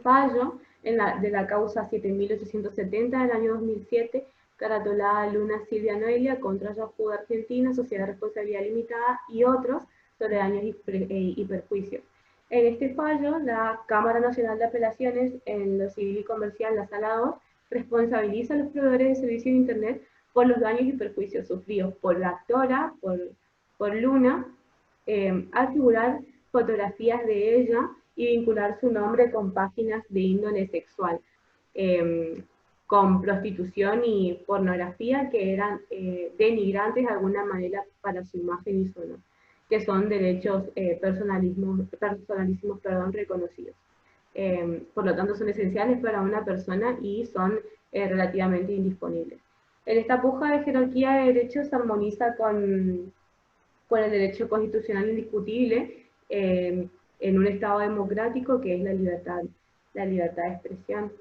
Speaker 2: fallo de la causa 7870 del año 2007, caratulada Luna Silvia Noelia contra Yahoo de Argentina, Sociedad de Responsabilidad Limitada y otros sobre daños y perjuicios. En este fallo, la Cámara Nacional de Apelaciones en lo Civil y Comercial, la Sala 2, responsabiliza a los proveedores de servicios de Internet por los daños y perjuicios sufridos por la actora, por Luna, al figurar fotografías de ella y vincular su nombre con páginas de índole sexual, con prostitución y pornografía que eran denigrantes de alguna manera para su imagen y su honor, que son derechos personalísimos reconocidos. Por lo tanto, son esenciales para una persona y son relativamente indisponibles. En esta puja de jerarquía de derechos se armoniza con el derecho constitucional indiscutible en un Estado democrático, que es la libertad de expresión.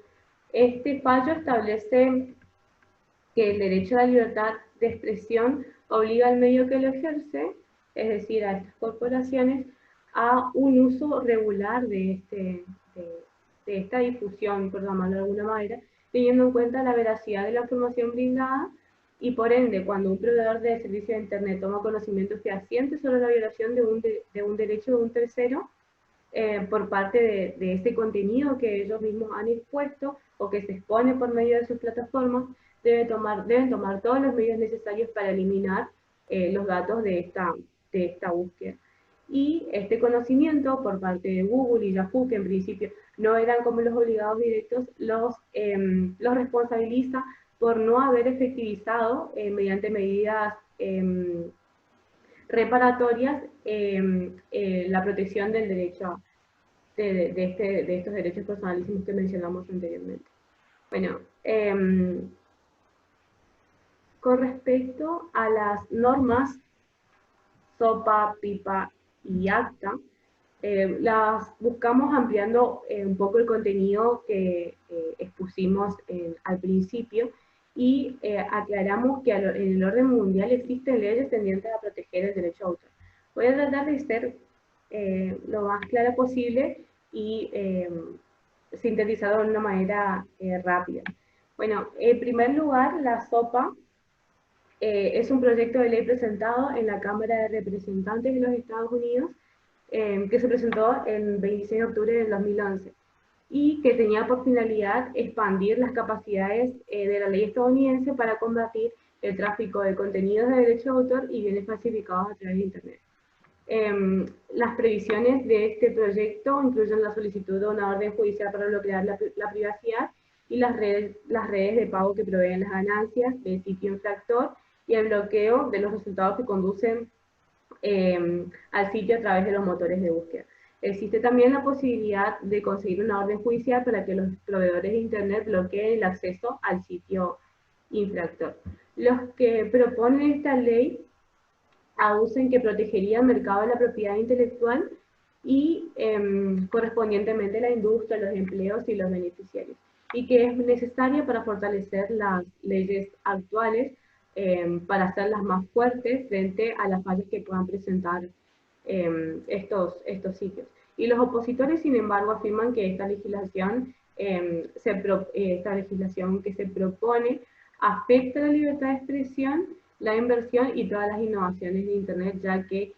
Speaker 2: Este fallo establece que el derecho a la libertad de expresión obliga al medio que lo ejerce, es decir, a estas corporaciones, a un uso regular de esta difusión, por llamarlo de alguna manera, teniendo en cuenta la veracidad de la información brindada, y por ende, cuando un proveedor de servicio de Internet toma conocimiento fehaciente sobre la violación de un derecho de un tercero, por parte de ese contenido que ellos mismos han expuesto o que se expone por medio de sus plataformas, deben tomar todos los medios necesarios para eliminar los datos de esta búsqueda. Y este conocimiento por parte de Google y Yahoo, que en principio no eran como los obligados directos, los responsabiliza por no haber efectivizado mediante medidas reparatorias la protección del derecho de estos derechos personalísimos que mencionamos anteriormente. Bueno, con respecto a las normas SOPA, PIPA y ACTA, las buscamos ampliando un poco el contenido que expusimos al principio, y aclaramos que en el orden mundial existen leyes tendientes a proteger el derecho a autor. Voy a tratar de ser lo más clara posible y sintetizado de una manera rápida. Bueno, en primer lugar, la SOPA es un proyecto de ley presentado en la Cámara de Representantes de los Estados Unidos, que se presentó el 26 de octubre del 2011, y que tenía por finalidad expandir las capacidades de la ley estadounidense para combatir el tráfico de contenidos de derecho de autor y bienes falsificados a través de Internet. Las previsiones de este proyecto incluyen la solicitud de una orden judicial para bloquear la privacidad y las redes de pago que proveen las ganancias del sitio infractor, y el bloqueo de los resultados que conducen al sitio a través de los motores de búsqueda. Existe también la posibilidad de conseguir una orden judicial para que los proveedores de Internet bloqueen el acceso al sitio infractor. Los que proponen esta ley aducen que protegería el mercado de la propiedad intelectual y correspondientemente la industria, los empleos y los beneficiarios, y que es necesaria para fortalecer las leyes actuales para hacerlas más fuertes frente a las fallas que puedan presentar estos sitios. Y los opositores, sin embargo, afirman que esta legislación que se propone afecta la libertad de expresión, la inversión y todas las innovaciones de Internet, ya que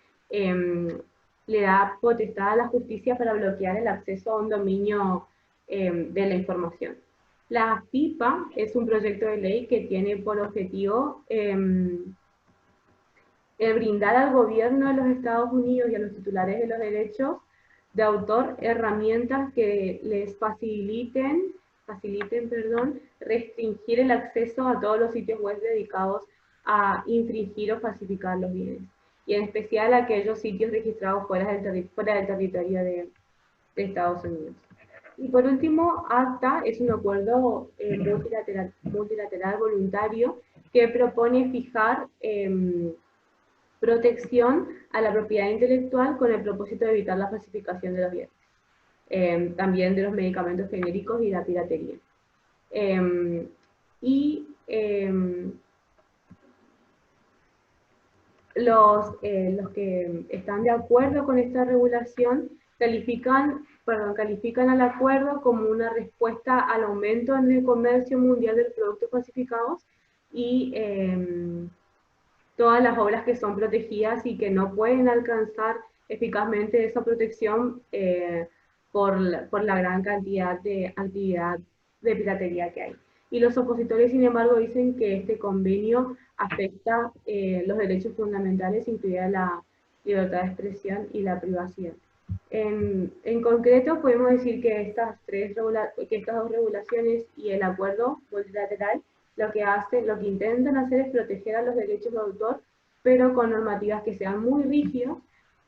Speaker 2: le da potestad a la justicia para bloquear el acceso a un dominio de la información. La FIPA es un proyecto de ley que tiene por objetivo el brindar al gobierno de los Estados Unidos y a los titulares de los derechos de autor herramientas que les faciliten, restringir el acceso a todos los sitios web dedicados a infringir o falsificar los bienes, y en especial a aquellos sitios registrados fuera del territorio de Estados Unidos. Y por último, ACTA es un acuerdo multilateral voluntario que propone fijar protección a la propiedad intelectual con el propósito de evitar la falsificación de los bienes, también de los medicamentos genéricos y la piratería. Los que están de acuerdo con esta regulación califican al acuerdo como una respuesta al aumento en el comercio mundial de productos falsificados y todas las obras que son protegidas y que no pueden alcanzar eficazmente esa protección por la gran cantidad de actividad de piratería que hay. Y los opositores, sin embargo, dicen que este convenio afecta los derechos fundamentales, incluida la libertad de expresión y la privacidad. En concreto, podemos decir que estas dos regulaciones y el acuerdo multilateral lo que intentan hacer es proteger a los derechos de autor, pero con normativas que sean muy rígidas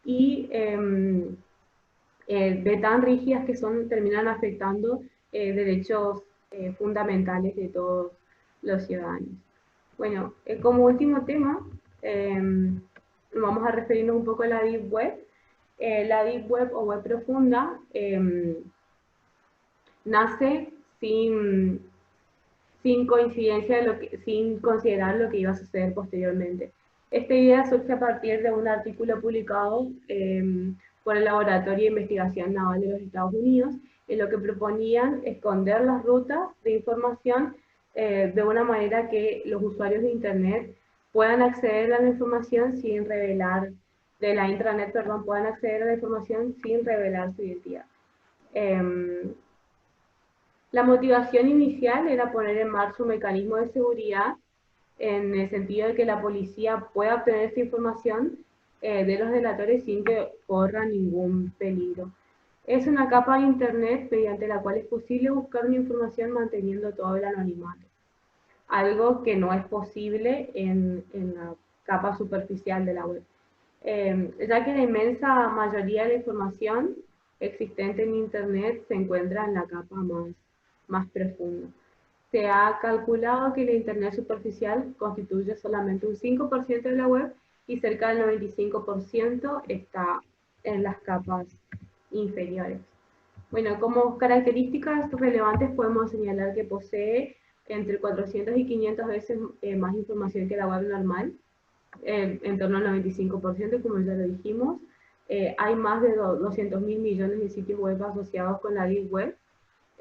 Speaker 2: y de tan rígidas que terminan afectando derechos fundamentales de todos los ciudadanos. Bueno, como último tema, vamos a referirnos un poco a la Deep Web. La Deep Web o Web Profunda nace sin considerar lo que iba a suceder posteriormente. Esta idea surge a partir de un artículo publicado por el Laboratorio de Investigación Naval de los Estados Unidos, en lo que proponían esconder las rutas de información de una manera que los usuarios de Internet puedan acceder a la información sin revelar, puedan acceder a la información sin revelar su identidad. La motivación inicial era poner en marcha un mecanismo de seguridad en el sentido de que la policía pueda obtener esta información de los delatores sin que corra ningún peligro. Es una capa de Internet mediante la cual es posible buscar una información manteniendo todo el anonimato, algo que no es posible en la capa superficial de la web. Ya que la inmensa mayoría de la información existente en Internet se encuentra en la capa más profunda. Se ha calculado que la Internet superficial constituye solamente un 5% de la web y cerca del 95% está en las capas inferiores. Bueno, como características relevantes podemos señalar que posee entre 400 y 500 veces más información que la web normal, en torno al 95%, como ya lo dijimos. Hay más de 200.000 millones de sitios web asociados con la Deep Web.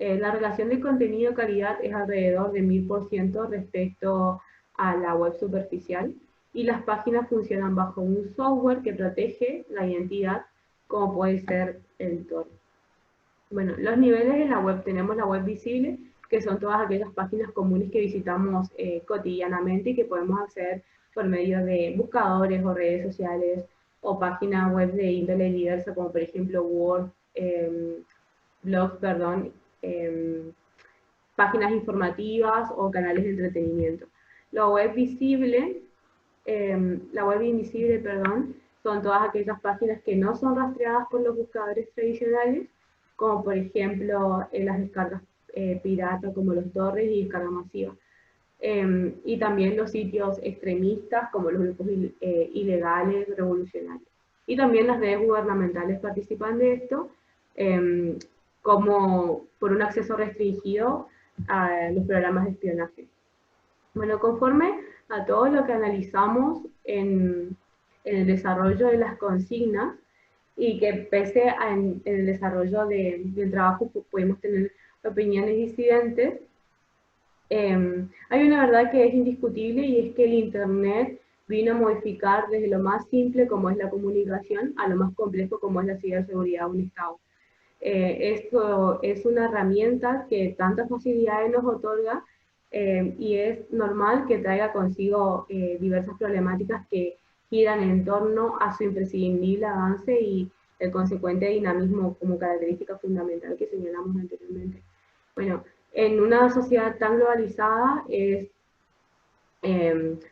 Speaker 2: La relación de contenido-calidad es alrededor de 1000% respecto a la web superficial, y las páginas funcionan bajo un software que protege la identidad, como puede ser el Tor. Bueno, los niveles de la web: tenemos la web visible, que son todas aquellas páginas comunes que visitamos cotidianamente y que podemos acceder por medio de buscadores o redes sociales o páginas web de índole diversa, como por ejemplo blogs, páginas informativas o canales de entretenimiento. La web invisible, son todas aquellas páginas que no son rastreadas por los buscadores tradicionales, como por ejemplo las descargas pirata, como los torrents y descarga masiva. Y también los sitios extremistas, como los grupos ilegales, revolucionarios. Y también las redes gubernamentales participan de esto, como por un acceso restringido a los programas de espionaje. Bueno, conforme a todo lo que analizamos en el desarrollo de las consignas, y que pese en el desarrollo del trabajo pudimos tener opiniones disidentes, Hay una verdad que es indiscutible y es que el Internet vino a modificar desde lo más simple como es la comunicación a lo más complejo como es la ciberseguridad de un Estado. Esto es una herramienta que tantas facilidades nos otorga y es normal que traiga consigo diversas problemáticas que giran en torno a su imprescindible avance y el consecuente dinamismo como característica fundamental que señalamos anteriormente. Bueno, en una sociedad tan globalizada es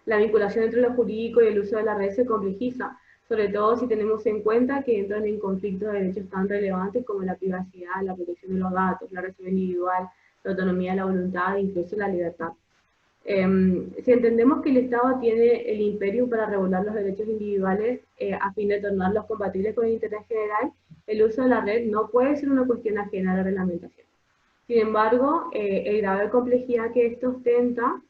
Speaker 2: la vinculación entre lo jurídico y el uso de la red se complejiza, sobre todo si tenemos en cuenta que entran en conflicto de derechos tan relevantes como la privacidad, la protección de los datos, la reserva individual, la autonomía de la voluntad e incluso la libertad. Si entendemos que el Estado tiene el imperio para regular los derechos individuales a fin de tornarlos compatibles con el interés general, el uso de la red no puede ser una cuestión ajena a la reglamentación. Sin embargo, el grado de complejidad que esto ostenta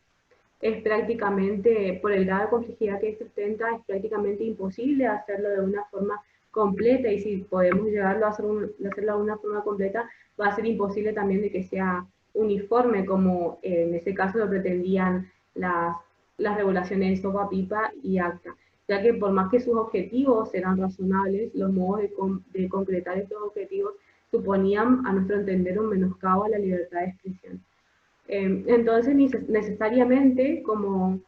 Speaker 2: es prácticamente, por el grado de complejidad que esto ostenta, es prácticamente imposible hacerlo de una forma completa, y si podemos llegarlo a hacerlo de una forma completa, va a ser imposible también de que sea uniforme, como en ese caso lo pretendían las regulaciones de SOPA, PIPA y ACTA, ya que por más que sus objetivos eran razonables, los modos de concretar estos objetivos suponían, a nuestro entender, un menoscabo a la libertad de expresión. Entonces, necesariamente, como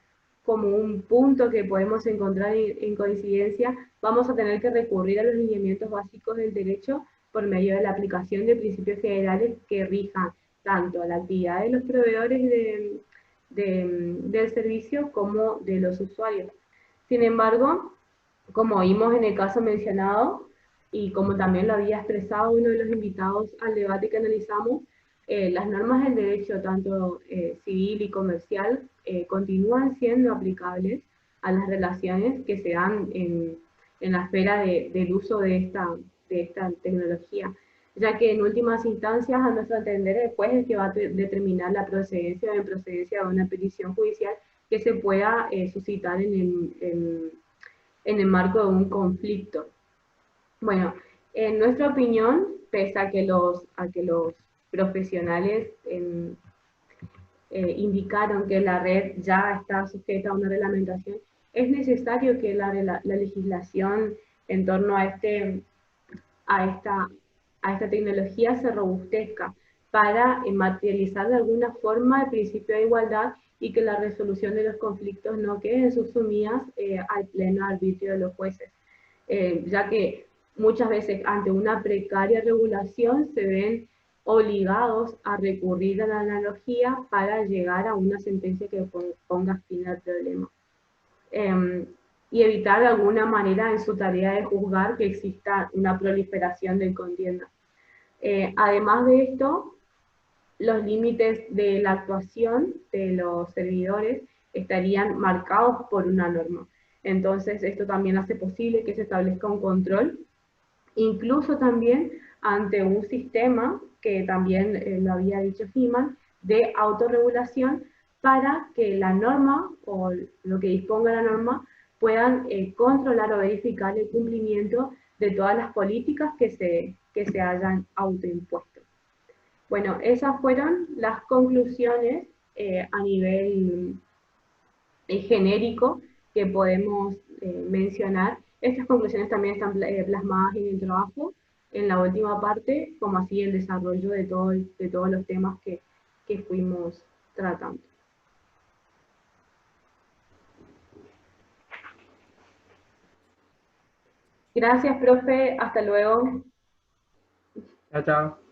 Speaker 2: un punto que podemos encontrar en coincidencia, vamos a tener que recurrir a los lineamientos básicos del derecho por medio de la aplicación de principios generales que rijan tanto la actividad de los proveedores del servicio como de los usuarios. Sin embargo, como vimos en el caso mencionado, y como también lo había expresado uno de los invitados al debate que analizamos, las normas del derecho, tanto civil y comercial, continúan siendo aplicables a las relaciones que se dan en la esfera del uso de esta tecnología, ya que en últimas instancias, a nuestro entender, el juez es el que va a determinar la procedencia o improcedencia de una petición judicial que se pueda suscitar en el marco de un conflicto. Bueno, en nuestra opinión, pese a que los profesionales indicaron que la red ya está sujeta a una reglamentación, es necesario que la legislación en torno a, esta, a esta tecnología se robustezca para materializar de alguna forma el principio de igualdad y que la resolución de los conflictos no queden subsumidas al pleno arbitrio de los jueces, ya que muchas veces ante una precaria regulación se ven obligados a recurrir a la analogía para llegar a una sentencia que ponga fin al problema. Y evitar de alguna manera en su tarea de juzgar que exista una proliferación de contienda. Además de esto, los límites de la actuación de los servidores estarían marcados por una norma. Entonces, esto también hace posible que se establezca un control, incluso también ante un sistema que también lo había dicho Himan, de autorregulación, para que la norma o lo que disponga la norma puedan controlar o verificar el cumplimiento de todas las políticas que se hayan autoimpuesto. Bueno, esas fueron las conclusiones a nivel genérico que podemos mencionar. Estas conclusiones también están plasmadas en el trabajo, en la última parte, como así el desarrollo de todos los temas que fuimos tratando. Gracias, profe. Hasta luego.
Speaker 1: Chao, chao.